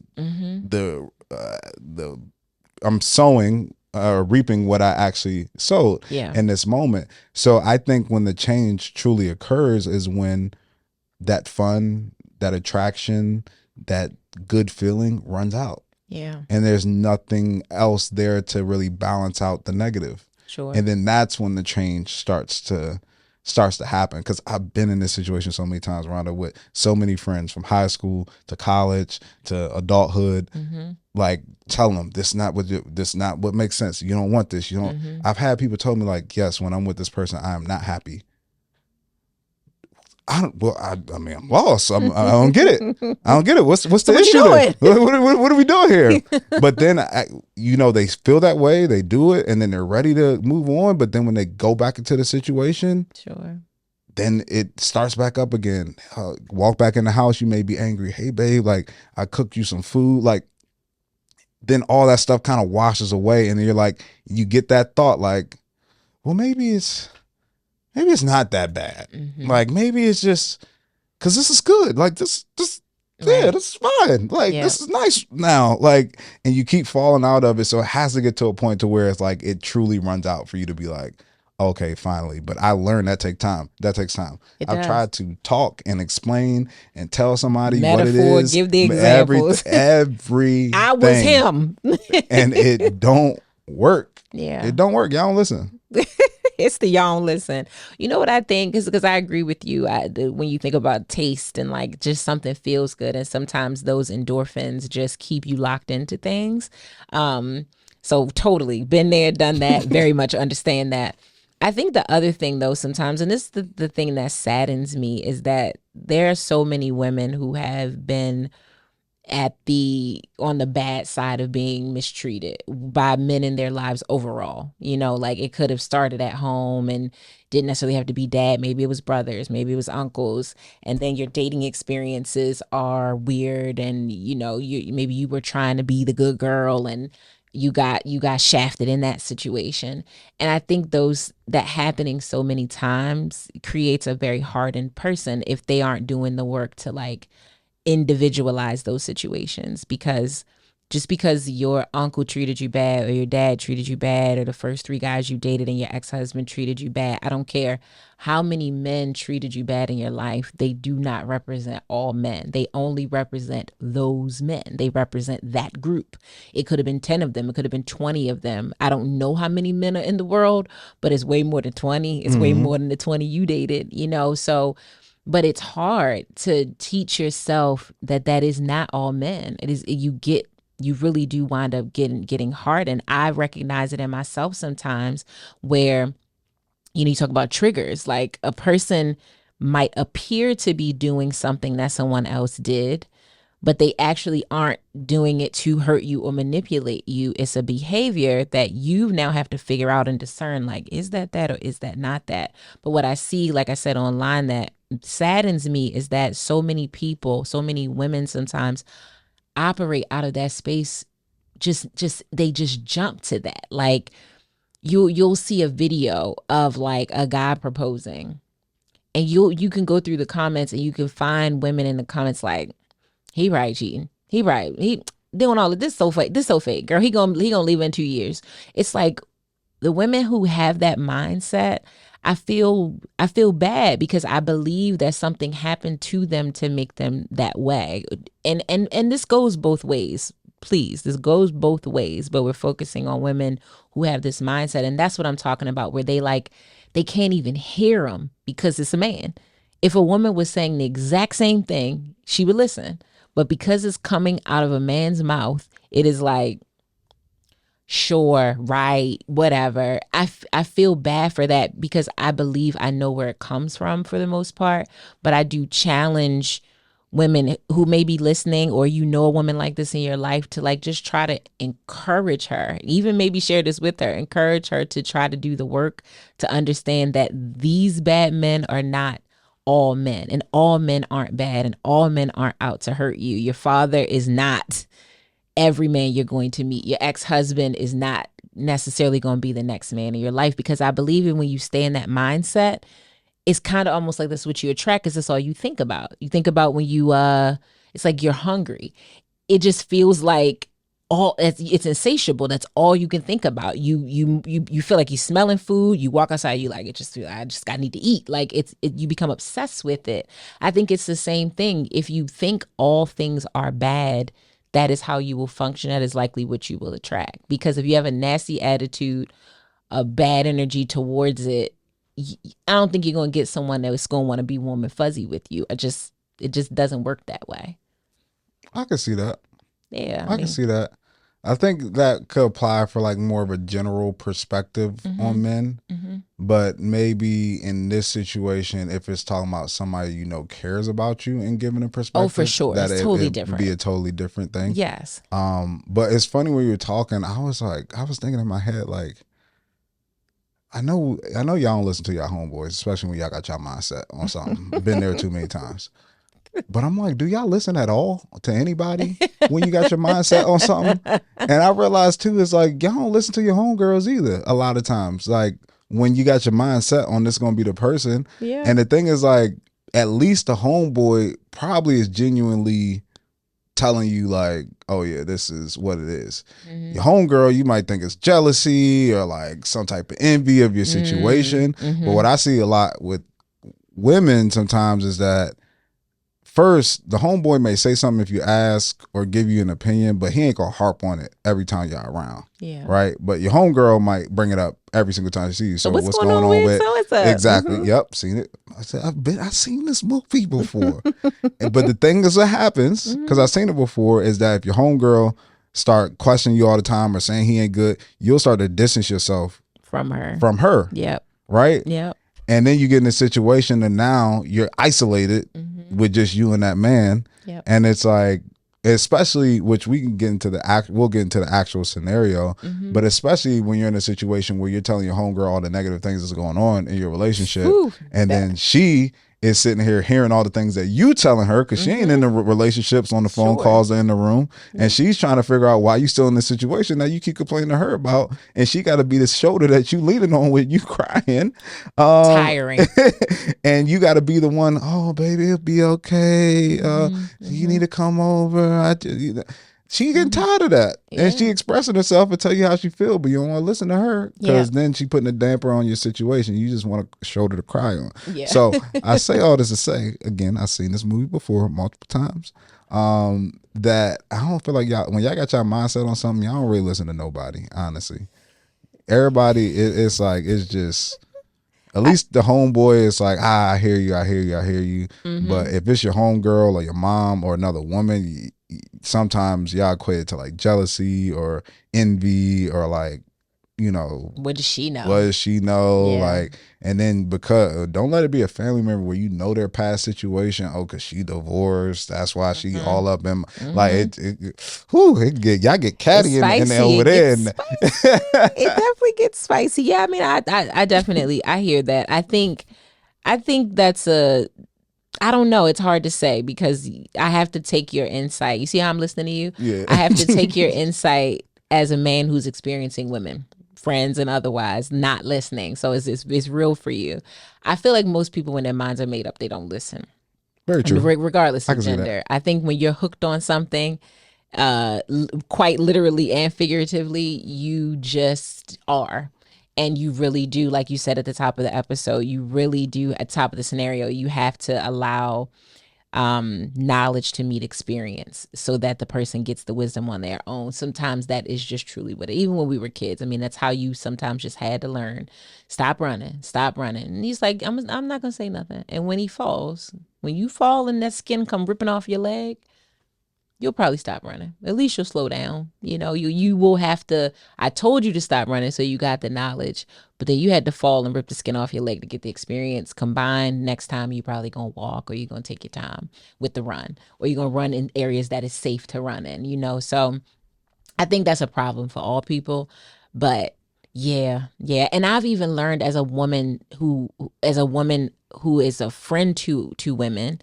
I'm sowing reaping what I actually sowed in this moment. So I think when the change truly occurs is when that fun, that attraction, that good feeling runs out. Yeah. And there's nothing else there to really balance out the negative. Sure. And then that's when the change starts to happen. Because I've been in this situation so many times, Rhonda, with so many friends from high school to college to adulthood. Like telling them this not what makes sense. You don't want this. You don't. I've had people tell me like, yes, when I'm with this person, I am not happy. I mean, I'm lost. I don't get it. I don't get it. What's So the what you issue then? doing? What are we doing here? But then, they feel that way. They do it, and then they're ready to move on. But then when they go back into the situation, Sure. then it starts back up again. Walk back in the house, you may be angry. Hey, babe, like I cooked you some food. Like then all that stuff kind of washes away, and then you're like, you get that thought like, well, maybe it's not that bad. Like maybe it's just because this is good. Like this yeah, Right. this is fine. Like Yeah. this is nice now. Like, and you keep falling out of it. So it has to get to a point to where it's like it truly runs out for you to be like, okay, finally. But I learned that takes time. It I've does. tried to talk and explain and tell somebody Metaphor, what it is. give the examples. Everything. I was him. And it don't work. Yeah. It don't work. Y'all don't listen. It's the y'all don't listen. You know what I think is because I agree with you. When you think about taste and like just something feels good, and sometimes those endorphins just keep you locked into things. So totally been there, done that. Very much understand that. I think the other thing though, sometimes, and this is the thing that saddens me, is that there are so many women who have been on the bad side of being mistreated by men in their lives overall. Like it could have started at home and didn't necessarily have to be dad. Maybe it was brothers, maybe it was uncles, and then your dating experiences are weird, and maybe you were trying to be the good girl and you got shafted in that situation. And I think that happening so many times creates a very hardened person if they aren't doing the work to like individualize those situations. Because just because your uncle treated you bad or your dad treated you bad or the first 3 guys you dated and your ex-husband treated you bad, I don't care how many men treated you bad in your life, they do not represent all men. They only represent those men. They represent that group. It could have been 10 of them. It could have been 20 of them. I don't know how many men are in the world, but it's way more than 20. It's way more than the 20 you dated, so. But it's hard to teach yourself that is not all men. It is, you really do wind up getting hard. And I recognize it in myself sometimes where, you talk about triggers, like a person might appear to be doing something that someone else did, but they actually aren't doing it to hurt you or manipulate you. It's a behavior that you now have to figure out and discern, like, is that or is that not that? But what I see, like I said online, that saddens me is that so many people, so many women sometimes operate out of that space. They just jump to that. Like you'll see a video of like a guy proposing, and you can go through the comments and you can find women in the comments like, he right cheating. He right. He doing all of this so fake. This so fake. Girl, he gonna leave in 2 years. It's like the women who have that mindset, I feel bad because I believe that something happened to them to make them that way. And this goes both ways. Please, this goes both ways, but we're focusing on women who have this mindset. And that's what I'm talking about, where they can't even hear them because it's a man. If a woman was saying the exact same thing, she would listen. But because it's coming out of a man's mouth, it is like, sure, right, whatever. I feel bad for that because I believe I know where it comes from for the most part. But I do challenge women who may be listening, or a woman like this in your life, to like just try to encourage her, even maybe share this with her, encourage her to try to do the work to understand that these bad men are not all men, and all men aren't bad, and all men aren't out to hurt you. Your father is not every man you're going to meet. Your ex-husband is not necessarily going to be the next man in your life, because I believe in when you stay in that mindset, it's kind of almost like that's what you attract, because that's all you think about. You think about when you it's like you're hungry. It just feels like it's insatiable. That's all you can think about. You feel like you're smelling food. You walk outside, you like, I need to eat. Like you become obsessed with it. I think it's the same thing. If you think all things are bad, that is how you will function. That is likely what you will attract. Because if you have a nasty attitude, a bad energy towards it, I don't think you're going to get someone that's going to want to be warm and fuzzy with you. It just doesn't work that way. I can see that. Yeah, I can see that. I think that could apply for like more of a general perspective on men. But maybe in this situation, if it's talking about somebody you know cares about you and giving a perspective, oh, for sure, that it's totally different. Be a totally different thing. Yes. But it's funny when you were talking, I was thinking in my head, like, I know y'all don't listen to y'all homeboys, especially when y'all got y'all mindset on something. Been there too many times. But I'm like, do y'all listen at all to anybody when you got your mindset on something? And I realized too, it's like, y'all don't listen to your homegirls either a lot of times. Like, when you got your mindset on this going to be the person. Yeah. And the thing is, like, at least the homeboy probably is genuinely telling you, like, oh yeah, this is what it is. Your homegirl, you might think it's jealousy or like some type of envy of your situation. But what I see a lot with women sometimes is that, first, the homeboy may say something if you ask or give you an opinion, but he ain't gonna harp on it every time y'all around. Yeah. Right? But your homegirl might bring it up every single time she sees you. So what's going on with exactly? Yep, seen it. I said, I've seen this movie before. But the thing is, what happens, because I've seen it before, is that if your homegirl start questioning you all the time or saying he ain't good, you'll start to distance yourself from her. Yep. Right? Yep. And then you get in a situation and now you're isolated with just you and that man. Yep. And it's like, especially, which we can get into we'll get into the actual scenario, but especially when you're in a situation where you're telling your homegirl all the negative things that's going on in your relationship, then she is sitting here hearing all the things that you telling her, because she ain't in the relationships, on the phone calls, or in the room, and she's trying to figure out why you still in this situation that you keep complaining to her about, and she got to be the shoulder that you leaning on with you crying, tiring, and you got to be the one. Oh, baby, it'll be okay. You need to come over. She getting tired of that, and she expressing herself and tell you how she feel, but you don't want to listen to her, because then she putting a damper on your situation. You just want a shoulder to cry on. Yeah. So I say all this to say, again, I've seen this movie before multiple times, that I don't feel like y'all, when y'all got y'all mindset on something, y'all don't really listen to nobody, honestly. Everybody, it's like, it's just, at least the homeboy is like, I hear you. But if it's your homegirl or your mom or another woman, sometimes y'all equate it to like jealousy or envy, or like, you know, what does she know? Yeah. Like, and then, because don't let it be a family member where you know their past situation. Oh, because she divorced, that's why she all up in like y'all get catty in over there. It definitely gets spicy. Yeah, I mean, I definitely, I hear that. I think that's I don't know. It's hard to say, because I have to take your insight. You see how I'm listening to you? Yeah. I have to take your insight as a man who's experiencing women, friends and otherwise, not listening. So it's real for you. I feel like most people, when their minds are made up, they don't listen. Very true. Regardless of gender. I think when you're hooked on something, quite literally and figuratively, you just are. And you really do, like you said at the top of the episode, you really do, at the top of the scenario, you have to allow knowledge to meet experience, so that the person gets the wisdom on their own. Sometimes that is just truly what even when we were kids, I mean, that's how you sometimes just had to learn. Stop running. And he's like, I'm not going to say nothing. And when he falls, when you fall and that skin come ripping off your leg, you'll probably stop running. At least you'll slow down. You know, you will have to, I told you to stop running, so you got the knowledge, but then you had to fall and rip the skin off your leg to get the experience. Combined, next time you probably going to walk, or you're going to take your time with the run, or you're going to run in areas that is safe to run in, you know? So I think that's a problem for all people, but yeah. And I've even learned as a woman who is a friend to women,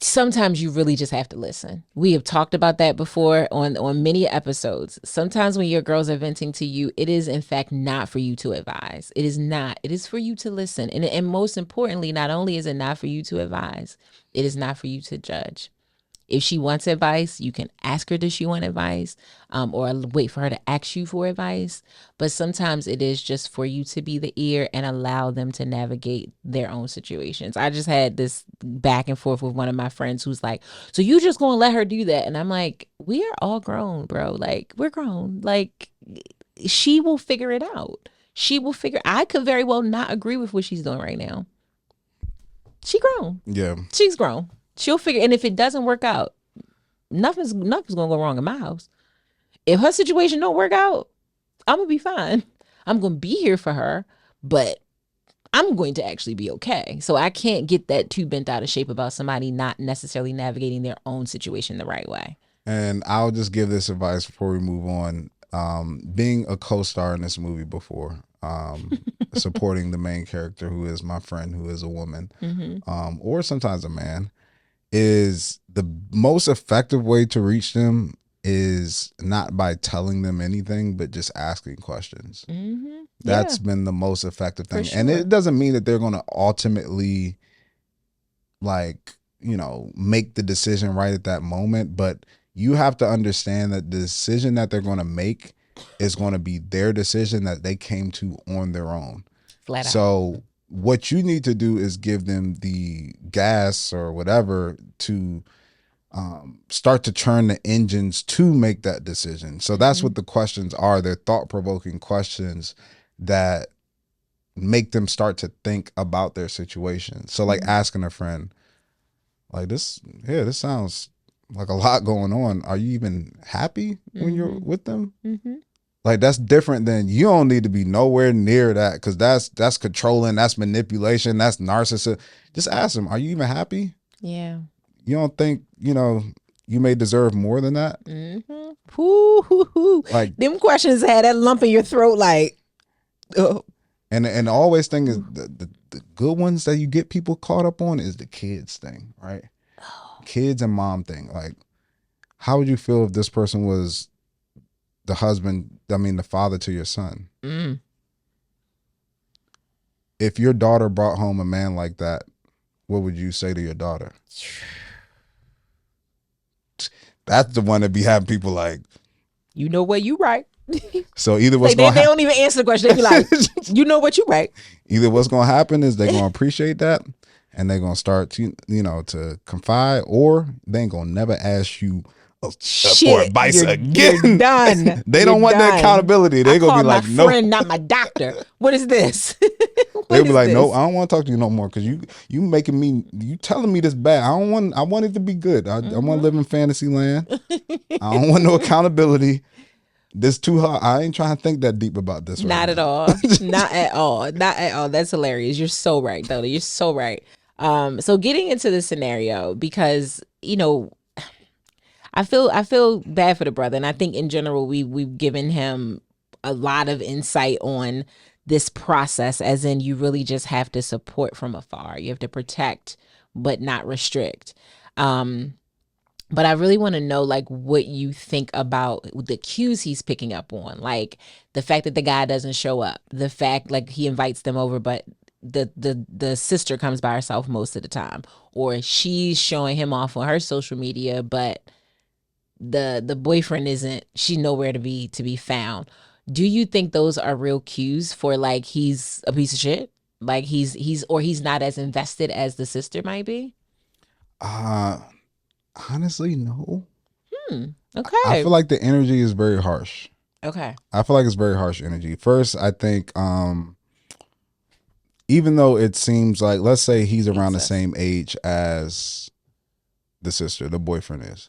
sometimes you really just have to listen. We have talked about that before on many episodes. Sometimes when your girls are venting to you, it is in fact not for you to advise. It is not. It is for you to listen. And most importantly, not only is it not for you to advise, it is not for you to judge. If she wants advice, you can ask her, does she want advice? Or wait for her to ask you for advice. But sometimes it is just for you to be the ear and allow them to navigate their own situations. I just had this back and forth with one of my friends who's like, so you just gonna let her do that? And I'm like, we are all grown, bro. Like, we're grown. Like, she will figure it out. I could very well not agree with what she's doing right now. She grown. Yeah. She's grown. She'll figure, and if it doesn't work out, nothing's gonna go wrong in my house. If her situation don't work out, I'm gonna be fine. I'm gonna be here for her, but I'm going to actually be okay. So I can't get that too bent out of shape about somebody not necessarily navigating their own situation the right way. And I'll just give this advice before we move on. Being a co-star in this movie before, supporting the main character who is my friend, who is a woman, or sometimes a man, is the most effective way to reach them is not by telling them anything, but just asking questions. That's been the most effective thing. Sure. And it doesn't mean that they're going to ultimately, like, make the decision right at that moment, but you have to understand that the decision that they're going to make is going to be their decision that they came to on their own. Flat out. So what you need to do is give them the gas or whatever to start to turn the engines to make that decision. So that's what the questions are. They're thought-provoking questions that make them start to think about their situation. So like asking a friend, like, this sounds like a lot going on. Are you even happy when you're with them? Like, that's different than, you don't need to be nowhere near that, because that's controlling, that's manipulation, that's narcissism. Just ask them, are you even happy? Yeah. You don't think, you may deserve more than that? Like, them questions had that lump in your throat, like, oh. And the always thing is the good ones that you get people caught up on is the kids thing, right? Kids and mom thing. Like, how would you feel if this person was the father to your son? If your daughter brought home a man like that, what would you say to your daughter? That's the one that be having people like, you know what, you right. So either what's going to they don't even answer the question. They be like, you know what, you right. Either what's going to happen is they're going to appreciate that, and they're going to start to, to confide, or they ain't going to never ask you for advice again. You're done. They don't want that accountability. They're going to be like, no. Friend, not my doctor. What is this? They'll be like, no, I don't want to talk to you no more, because you making me, you telling me this bad. I want it to be good. I want to live in fantasy land. I don't want no accountability. This too hard. I ain't trying to think that deep about this. Not at all. Not at all. Not at all. That's hilarious. You're so right, though. You're so right. So getting into the scenario, because I feel bad for the brother, and I think in general we've given him a lot of insight on this process, as in you really just have to support from afar. You have to protect but not restrict. But I really want to know, like, what you think about the cues he's picking up on, like the fact that the guy doesn't show up, the fact, like, he invites them over, but the sister comes by herself most of the time, or she's showing him off on her social media, but the boyfriend isn't. She's nowhere to be found. Do you think those are real cues for, like, he's a piece of shit, like he's not as invested as the sister might be? Honestly, no. Okay. I feel like the energy is very harsh. Okay. I feel like it's very harsh energy. First, I think even though it seems like, let's say he's around the same age as the sister, the boyfriend is.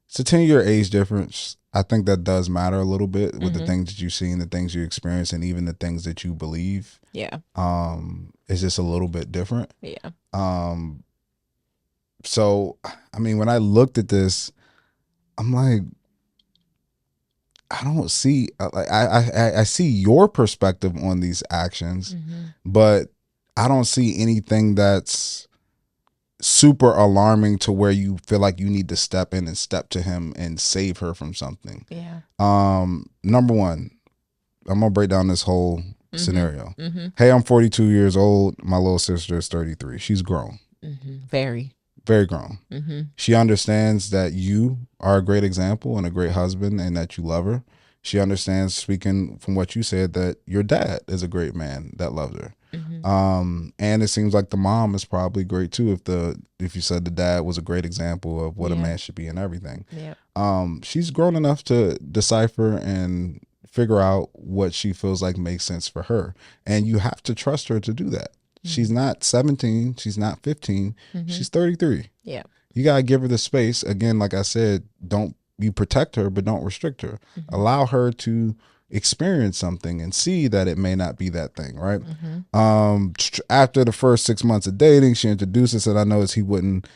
It's a 10-year age difference. I think that does matter a little bit with the things that you see and the things you experience, and even the things that you believe. Yeah. It's just a little bit different. Yeah. So, I mean, when I looked at this, I'm like, I don't see, like, I see your perspective on these actions, but I don't see anything that's super alarming to where you feel like you need to step in and step to him and save her from something. Yeah. Number one, I'm gonna break down this whole scenario. Hey, I'm 42 years old. My little sister is 33. She's grown. Very. very grown. Mm-hmm. She understands that you are a great example and a great husband and that you love her. She understands, speaking from what you said, that your dad is a great man that loves her. Mm-hmm. And it seems like the mom is probably great too. If you said the dad was a great example of what a Yeah. man should be and everything. Yeah. She's grown enough to decipher and figure out what she feels like makes sense for her. And you have to trust her to do that. She's not 17. She's not 15. She's 33. Yeah. You got to give her the space. Again, like I said, don't you protect her, but don't restrict her. Allow her to experience something and see that it may not be that thing, right? After the first 6 months of dating, she introduced us, and I noticed he wouldn't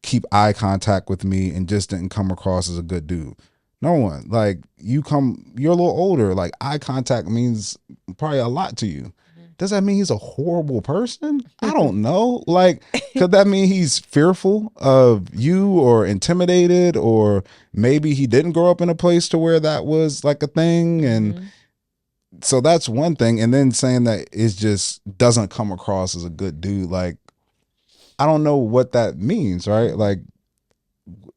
keep eye contact with me and just didn't come across as a good dude. No one. Like, you're a little older. Like, eye contact means probably a lot to you. Does that mean he's a horrible person? I don't know. Like, could that mean he's fearful of you or intimidated, or maybe he didn't grow up in a place to where that was like a thing? And so that's one thing. And then saying that it just doesn't come across as a good dude. Like, I don't know what that means, right? Like,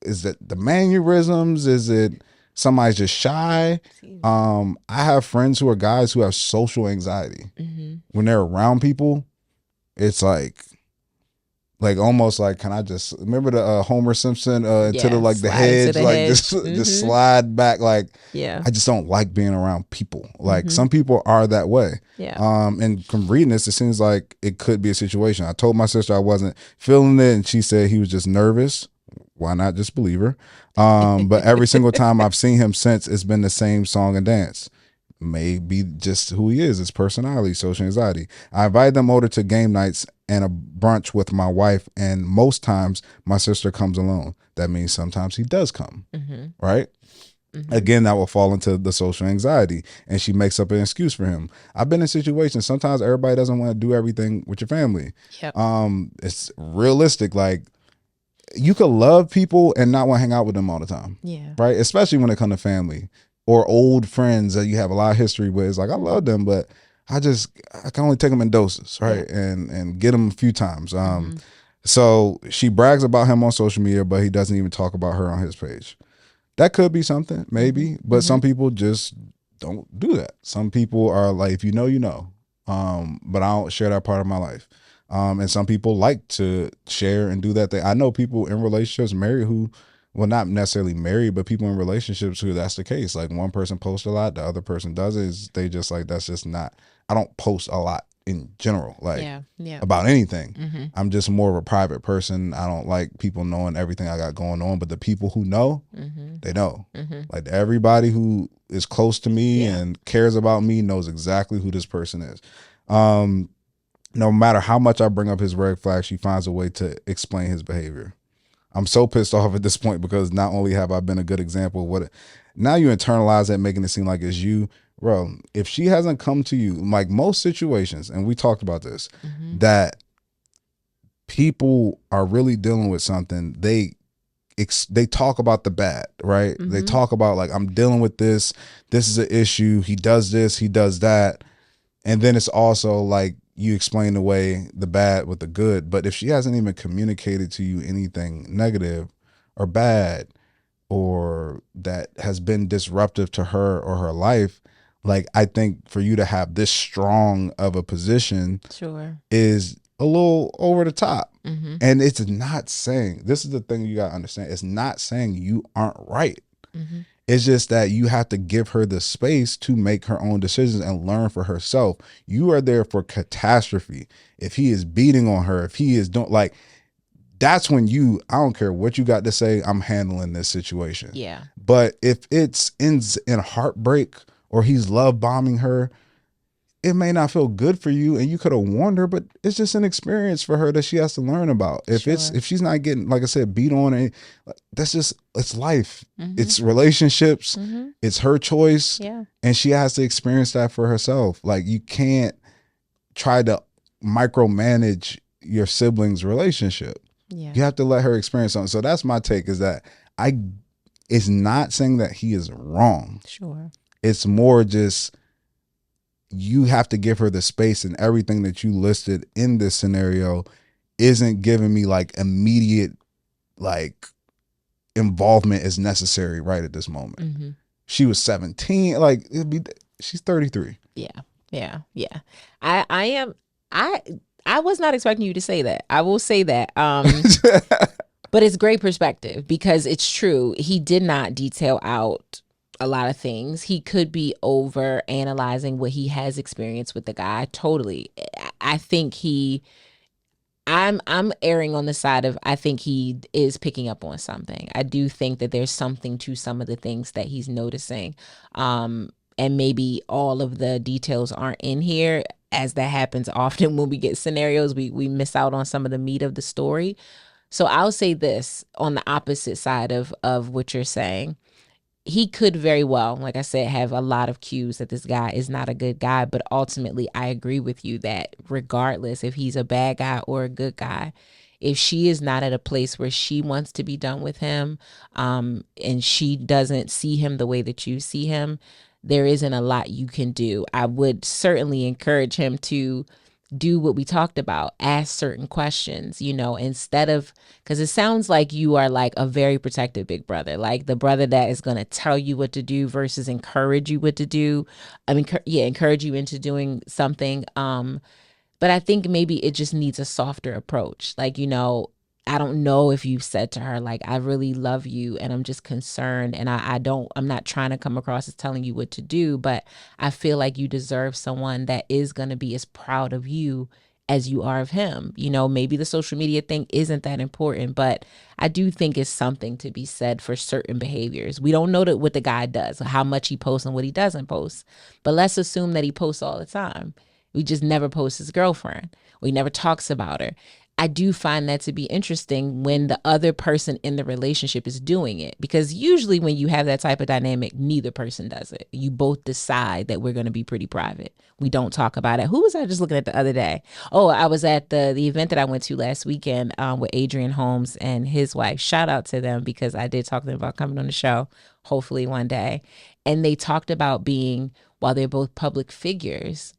is it the mannerisms? Is it somebody's just shy? I have friends who are guys who have social anxiety. When they're around people, it's like almost like, can I just remember the Homer Simpson into the like the hedge, like just slide back, like I just don't like being around people. Like some people are that way. And from reading this, it seems like it could be a situation. I told my sister I wasn't feeling it, and she said he was just nervous. Why not just believe her? But every single time I've seen him since, it's been the same song and dance. Maybe just who he is, his personality, social anxiety. I invite them over to game nights and a brunch with my wife, and most times my sister comes alone. That means sometimes he does come, right? Again, that will fall into the social anxiety, and she makes up an excuse for him. I've been in situations, sometimes everybody doesn't want to do everything with your family. It's realistic. Like, you could love people and not want to hang out with them all the time. Right? Especially when it comes to family or old friends that you have a lot of history with. It's like, I love them, but I can only take them in doses, right? And get them a few times. So she brags about him on social media, but he doesn't even talk about her on his page. That could be something, maybe, but some people just don't do that. Some people are like, if you know, you know. But I don't share that part of my life. And some people like to share and do that thing. I know people in relationships married who, well, not necessarily married, but people in relationships who that's the case. Like, one person posts a lot, the other person doesn't. They just like, that's just not, I don't post a lot in general, like about anything. I'm just more of a private person. I don't like people knowing everything I got going on, but the people who know, they know. Like, everybody who is close to me and cares about me knows exactly who this person is. No matter how much I bring up his red flag, she finds a way to explain his behavior. I'm so pissed off at this point because not only have I been a good example of what now you internalize that, making it seem like it's you. Bro, if she hasn't come to you, like most situations, and we talked about this, that people are really dealing with something, they talk about the bad, right? They talk about, like, I'm dealing with this is an issue, he does this, he does that. And then it's also like you explain away the bad with the good. But if she hasn't even communicated to you anything negative or bad or that has been disruptive to her or her life, like, I think for you to have this strong of a position is a little over the top. And it's not saying, this is the thing you got to understand, it's not saying you aren't right. It's just that you have to give her the space to make her own decisions and learn for herself. You are there for catastrophe. If he is beating on her, if he is doing, like, that's when I don't care what you got to say, I'm handling this situation. But if it ends in heartbreak or he's love bombing her, it may not feel good for you, and you could have warned her, but it's just an experience for her that she has to learn about. If she's not getting, like I said, beat on, that's just, it's life. It's relationships. It's her choice. And she has to experience that for herself. Like, you can't try to micromanage your siblings' relationship. You have to let her experience something. So that's my take, is that it's not saying that he is wrong. It's more just, you have to give her the space, and everything that you listed in this scenario isn't giving me like immediate like involvement is necessary right at this moment. Mm-hmm. She was 17. Like she's 33. Yeah, yeah, yeah. I am. I I was not expecting you to say that. I will say that. But it's great perspective because it's true. He did not detail out a lot of things. He could be over analyzing what he has experienced with the guy. Totally. I think I'm erring on the side of I think he is picking up on something. I do think that there's something to some of the things that he's noticing. And maybe all of the details aren't in here, as that happens often when we get scenarios. We miss out on some of the meat of the story. So I'll say this on the opposite side of what you're saying. He could very well, like I said, have a lot of cues that this guy is not a good guy. But ultimately, I agree with you that regardless if he's a bad guy or a good guy, if she is not at a place where she wants to be done with him, and she doesn't see him the way that you see him, there isn't a lot you can do. I would certainly encourage him to do what we talked about, ask certain questions, instead of, because it sounds like you are like a very protective big brother, like the brother that is going to tell you what to do versus encourage you what to do. I mean, yeah, encourage you into doing something. But I think maybe it just needs a softer approach. Like, I don't know if you've said to her, like, I really love you and I'm just concerned. And I'm not trying to come across as telling you what to do, but I feel like you deserve someone that is going to be as proud of you as you are of him. Maybe the social media thing isn't that important, but I do think it's something to be said for certain behaviors. We don't know what the guy does, how much he posts and what he doesn't post, but let's assume that he posts all the time. We just never post his girlfriend. We never talks about her. I do find that to be interesting when the other person in the relationship is doing it, because usually when you have that type of dynamic, neither person does it. You both decide that we're going to be pretty private. We don't talk about it. Who was I just looking at the other day? Oh, I was at the event that I went to last weekend with Adrian Holmes and his wife. Shout out to them because I did talk to them about coming on the show, hopefully one day. And they talked about being, while they're both public figures,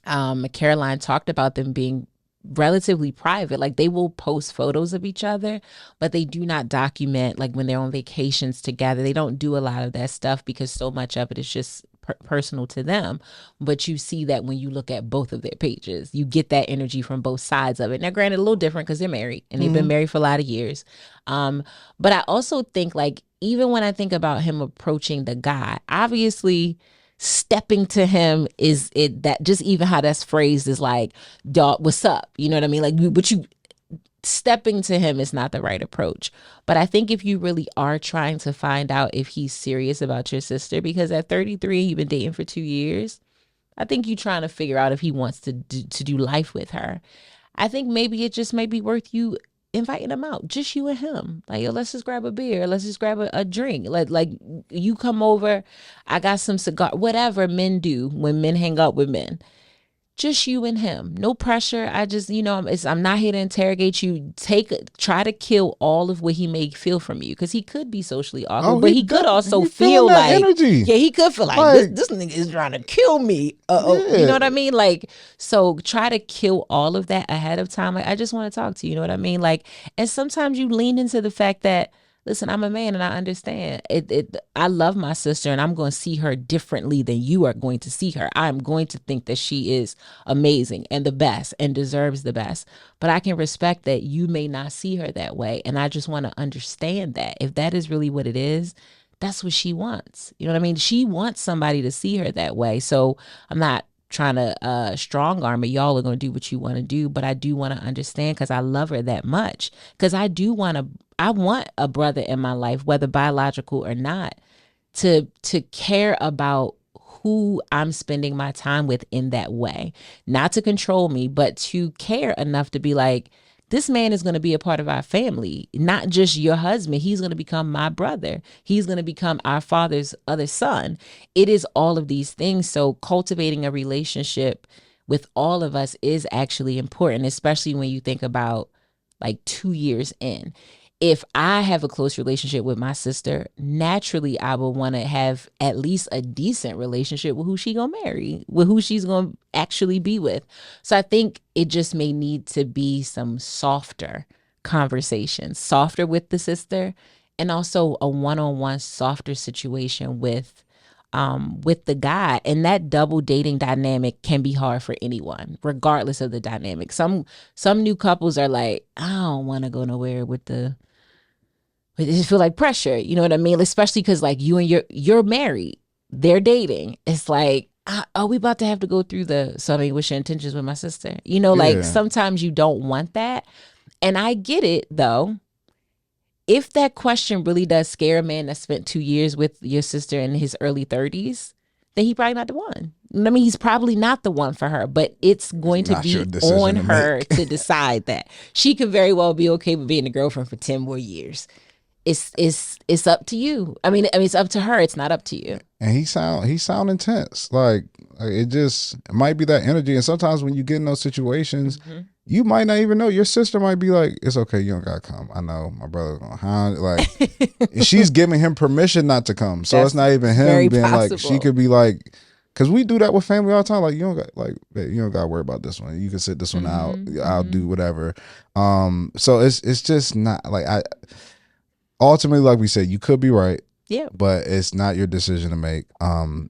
Caroline talked about them being relatively private. Like they will post photos of each other, but they do not document, like when they're on vacations together. They don't do a lot of that stuff because so much of it is just personal to them. But you see that when you look at both of their pages, you get that energy from both sides of it. Now, granted, a little different because they're married and they've been married for a lot of years. But I also think, like, even when I think about him approaching the guy, obviously stepping to him is it, that just even how that's phrased is like, dog, what's up? You know what I mean? Like, but you stepping to him is not the right approach. But I think if you really are trying to find out if he's serious about your sister, because at 33 you've been dating for 2 years, I think you're trying to figure out if he wants to do life with her. I think maybe it just may be worth you inviting him out, just you and him. Like, yo, let's just grab a beer. Let's just grab a drink. Like you come over. I got some cigar. Whatever men do when men hang out with men. Just you and him. No pressure. I just, I'm not here to interrogate you. Try to kill all of what he may feel from you, because he could be socially awkward, but he could also feel like energy. Yeah, he could feel like this nigga is trying to kill me. Yeah. You know what I mean? Like, so try to kill all of that ahead of time. Like, I just want to talk to you. You know what I mean? Like, and sometimes you lean into the fact that, listen, I'm a man and I understand it. I love my sister and I'm going to see her differently than you are going to see her. I'm going to think that she is amazing and the best and deserves the best. But I can respect that you may not see her that way. And I just want to understand that if that is really what it is, that's what she wants. You know what I mean? She wants somebody to see her that way. So I'm not trying to strong arm it. Y'all are going to do what you want to do, but I do want to understand, because I love her that much, because I want a brother in my life, whether biological or not, to care about who I'm spending my time with in that way, not to control me, but to care enough to be like, this man is going to be a part of our family, not just your husband. He's going to become my brother. He's going to become our father's other son. It is all of these things. So cultivating a relationship with all of us is actually important, especially when you think about like 2 years in. If I have a close relationship with my sister, naturally I will want to have at least a decent relationship with who she gonna marry, with who she's gonna actually be with. So I think it just may need to be some softer conversation, softer with the sister, and also a one-on-one softer situation with the guy. And that double dating dynamic can be hard for anyone, regardless of the dynamic. Some new couples are like, I don't want to go nowhere with the. It just feel like pressure, you know what I mean? Especially because like you're married, they're dating. It's like, are we about to have to go through so I mean, what's your intentions with my sister? You know, like sometimes you don't want that. And I get it though. If that question really does scare a man that spent 2 years with your sister in his early 30s, then he probably not the one. I mean, he's probably not the one for her, but it's going to be on her to decide that. She could very well be okay with being a girlfriend for 10 more years. It's up to you. I mean, it's up to her. It's not up to you. And he sound intense. Like it might be that energy. And sometimes when you get in those situations, you might not even know. Your sister might be like, "It's okay, you don't gotta come. I know my brother's gonna hound." Like she's giving him permission not to come. So it's not even him being possible. Like, she could be like, because we do that with family all the time. Like, you don't got to worry about this one. You can sit this one out. I'll do whatever. So it's just not like ultimately, like we said, you could be right. Yeah. But it's not your decision to make.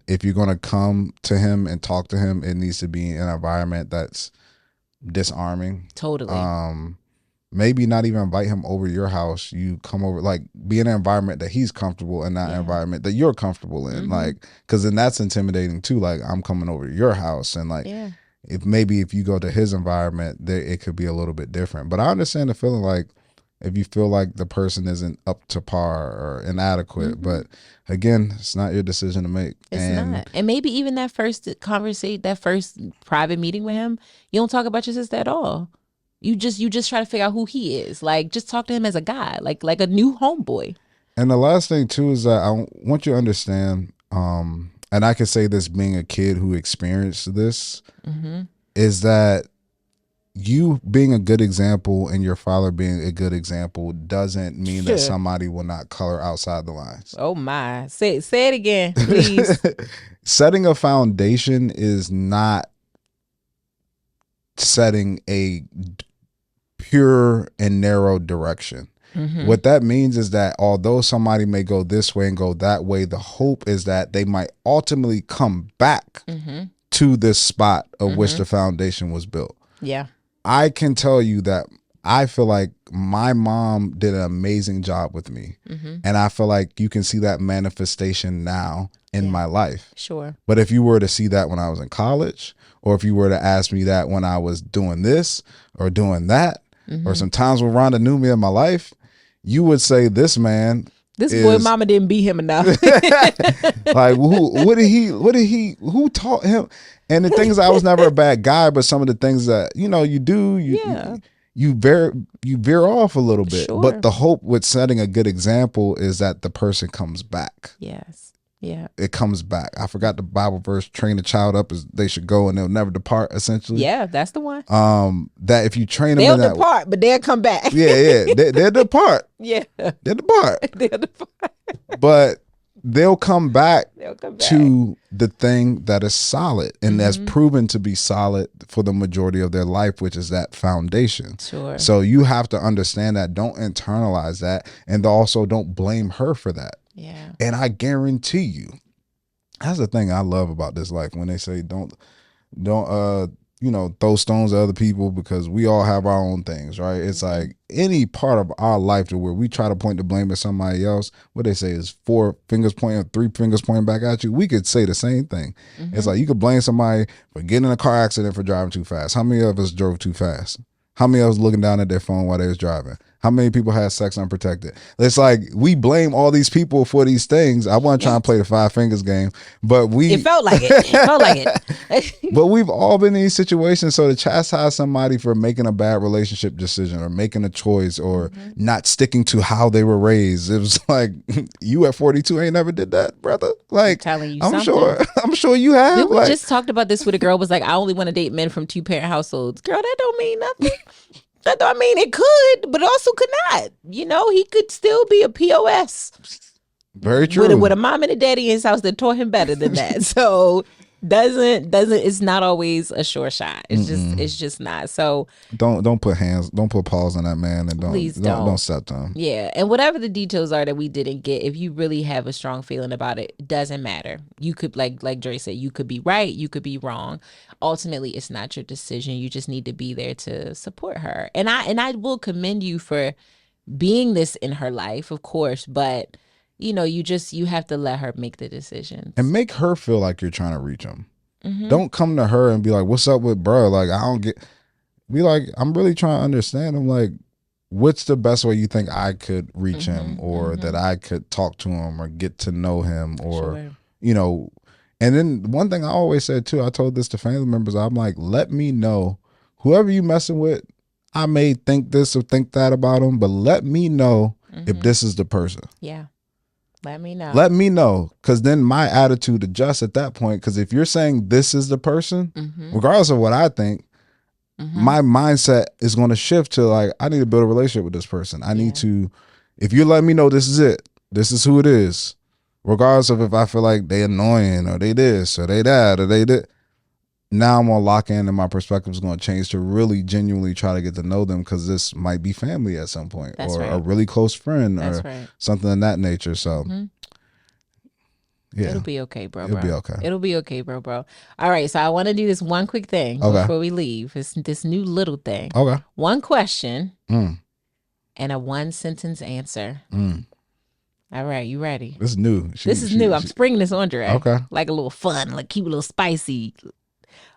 If you're gonna come to him and talk to him, it needs to be in an environment that's disarming. Totally. Maybe not even invite him over your house. You come over, like, be in an environment that he's comfortable in, not an environment that you're comfortable in. Like, because then that's intimidating too. Like, I'm coming over to your house, and like, if you go to his environment, it could be a little bit different. But I understand the feeling, like, if you feel like the person isn't up to par or inadequate. But again, it's not your decision to make. It's not. And maybe even that first conversation, that first private meeting with him, you don't talk about your sister at all. You just try to figure out who he is. Like, just talk to him as a guy, like a new homeboy. And the last thing too is that I want you to understand, and I can say this being a kid who experienced this, is that you being a good example and your father being a good example doesn't mean that somebody will not color outside the lines. Oh my. Say it again, please. Setting a foundation is not setting a pure and narrow direction. What that means is that although somebody may go this way and go that way, the hope is that they might ultimately come back to this spot of which the foundation was built. Yeah. I can tell you that I feel like my mom did an amazing job with me. And I feel like you can see that manifestation now in my life. Sure. But if you were to see that when I was in college, or if you were to ask me that when I was doing this or doing that, or sometimes when Rhonda knew me in my life, you would say this man, boy mama didn't beat him enough. Like, who taught him? And the thing is, I was never a bad guy, but some of the things that, you do, you veer off a little bit. Sure. But the hope with setting a good example is that the person comes back. Yes. Yeah. It comes back. I forgot the Bible verse, train a child up as they should go and they'll never depart, essentially. Yeah, that's the one. That if you train them they'll depart, but they'll come back. They'll depart. Yeah. They'll depart. They'll depart. But they'll come back to the thing that is solid and that's proven to be solid for the majority of their life, which is that foundation. Sure. So you have to understand that. Don't internalize that, and also don't blame her for that. Yeah. And I guarantee you, that's the thing I love about this life, when they say don't throw stones at other people, because we all have our own things, right? It's like any part of our life to where we try to point the blame at somebody else, what they say is 4 fingers pointing, 3 fingers pointing back at you. We could say the same thing. It's like you could blame somebody for getting in a car accident for driving too fast. How many of us drove too fast? How many of us looking down at their phone while they was driving? How many people had sex unprotected? It's like we blame all these people for these things. I wasn't trying to play the 5 fingers game, but it felt like it. But we've all been in these situations. So to chastise somebody for making a bad relationship decision or making a choice or not sticking to how they were raised, it was like, you at 42 ain't never did that, brother. Like, I'm telling you I'm sure you have. We just talked about this with a girl. Was like, I only want to date men from 2-parent households. Girl, that don't mean nothing. I mean, it could, but also could not. He could still be a POS. Very true. With a mom and a daddy in his house that taught him better than that. So, doesn't it's not always a sure shot. It's just not. So don't put paws on that man, and please don't step to him. Yeah, and whatever the details are that we didn't get, if you really have a strong feeling about it, it doesn't matter. You could like Dre said, you could be right, you could be wrong. Ultimately, it's not your decision. You just need to be there to support her. And I will commend you for being this in her life, of course, but you have to let her make the decisions and make her feel like you're trying to reach him. Don't come to her and be like, "What's up with bro?" Like, I don't get. Be like, I'm really trying to understand him. Like, what's the best way you think I could reach him, or that I could talk to him or get to know him, or And then one thing I always said too, I told this to family members. I'm like, let me know, whoever you messing with. I may think this or think that about him, but let me know if this is the person. Yeah. Let me know. Let me know, because then my attitude adjusts at that point. Because if you're saying this is the person, regardless of what I think, my mindset is going to shift to like, I need to build a relationship with this person. I need to, if you let me know this is it, this is who it is, regardless of if I feel like they annoying or they this or they that or they did. Now I'm going to lock in, and my perspective is going to change to really genuinely try to get to know them, because this might be family at some point. That's or a really close friend. That's or something in that nature. So yeah, it'll be okay, bro. It'll be okay. It'll be okay, bro. All right, so I want to do this one quick thing before we leave. It's this new little thing. Okay. One question and a 1-sentence answer. All right, you ready? This is new. This is new. I'm springing this on Dre. Okay. Like a little fun, like keep it a little spicy.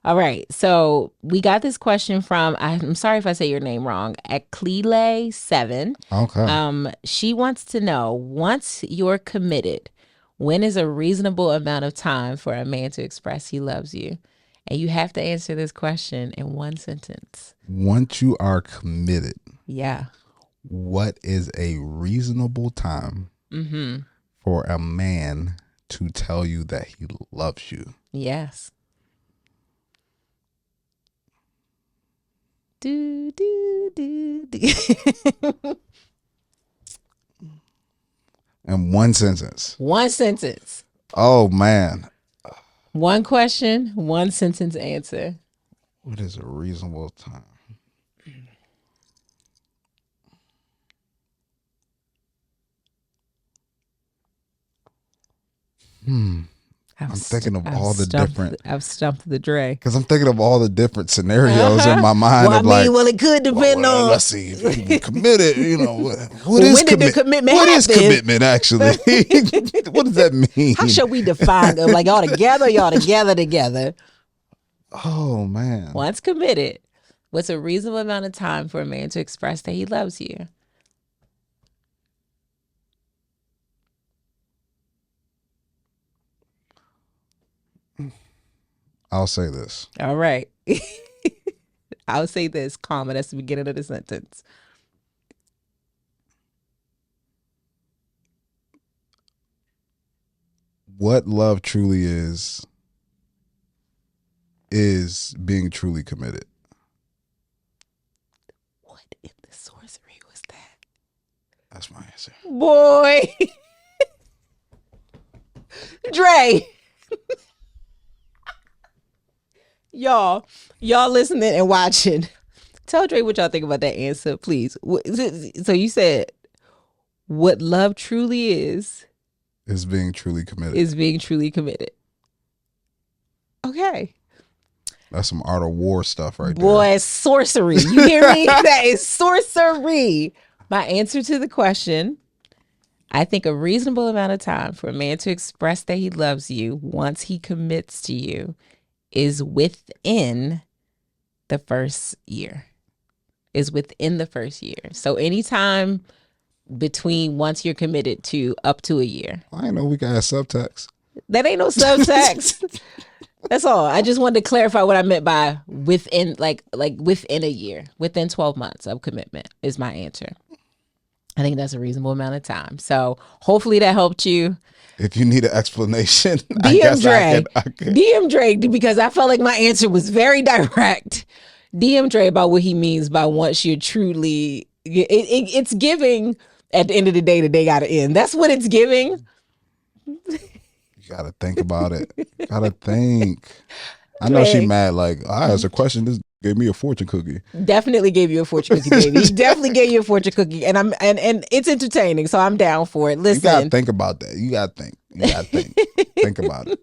All right, so we got this question from, I'm sorry if I say your name wrong, Aklile7. Okay. She wants to know, once you're committed, when is a reasonable amount of time for a man to express he loves you? And you have to answer this question in 1 sentence. Once you are committed. Yeah. What is a reasonable time for a man to tell you that he loves you? Yes. Do, do, do, do. In 1 sentence. 1 sentence. Oh, man. 1 question, 1 sentence answer. What is a reasonable time? I'm thinking of all the different. I've stumped the Dre. Because I'm thinking of all the different scenarios in my mind. Well, it could depend on. Let's see. If people committed, what is when did the commitment What happen? is commitment, actually? What does that mean? How should we define it? Like, y'all together? Oh, man. Once committed, what's a reasonable amount of time for a man to express that he loves you? I'll say this. All right. I'll say this, comma, that's the beginning of the sentence. What love truly is being truly committed. What in the sorcery was that? That's my answer. Boy. Dre. Y'all listening and watching. Tell Dre what y'all think about that answer, please. So you said what love truly is being truly committed. Okay. That's some Art of War stuff right there. Boy, sorcery. You hear me? That is sorcery. My answer to the question, I think a reasonable amount of time for a man to express that he loves you once he commits to you is within the first year. So anytime between once you're committed to up to a year. I didn't know we could have subtext. That ain't no subtext. That's all. I just wanted to clarify what I meant by within, like within a year, within 12 months of commitment is my answer. I think that's a reasonable amount of time. So hopefully that helped you. If you need an explanation, DM Dre, because I felt like my answer was very direct. DM Dre about what he means by once you're truly, it's giving at the end of the day got to end. That's what it's giving. You gotta think about it. Gotta think. I know she Right. mad. Like I asked a question. This gave me a fortune cookie. Definitely gave you a fortune cookie, baby. He definitely gave you a fortune cookie, and and it's entertaining, so I'm down for it. You gotta Listen, think about that. You gotta think. You gotta think. Think about it.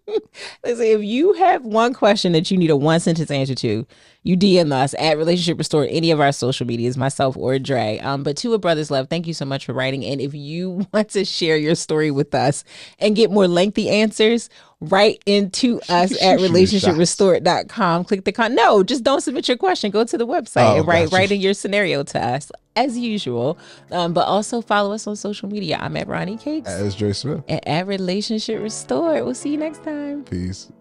listen. If you have one question that you need a one sentence answer to, you DM us at Relationship Restored, any of our social medias, myself or Dre. But to a brother's love, thank you so much for writing. And if you want to share your story with us and get more lengthy answers, write into us at relationshiprestored.com. Click the no, just don't submit your question. Go to the website and write in your scenario to us as usual. But also follow us on social media. I'm at Ronnie Cakes. As Dre Smith. At Relationship Restored. We'll see you next time. Peace.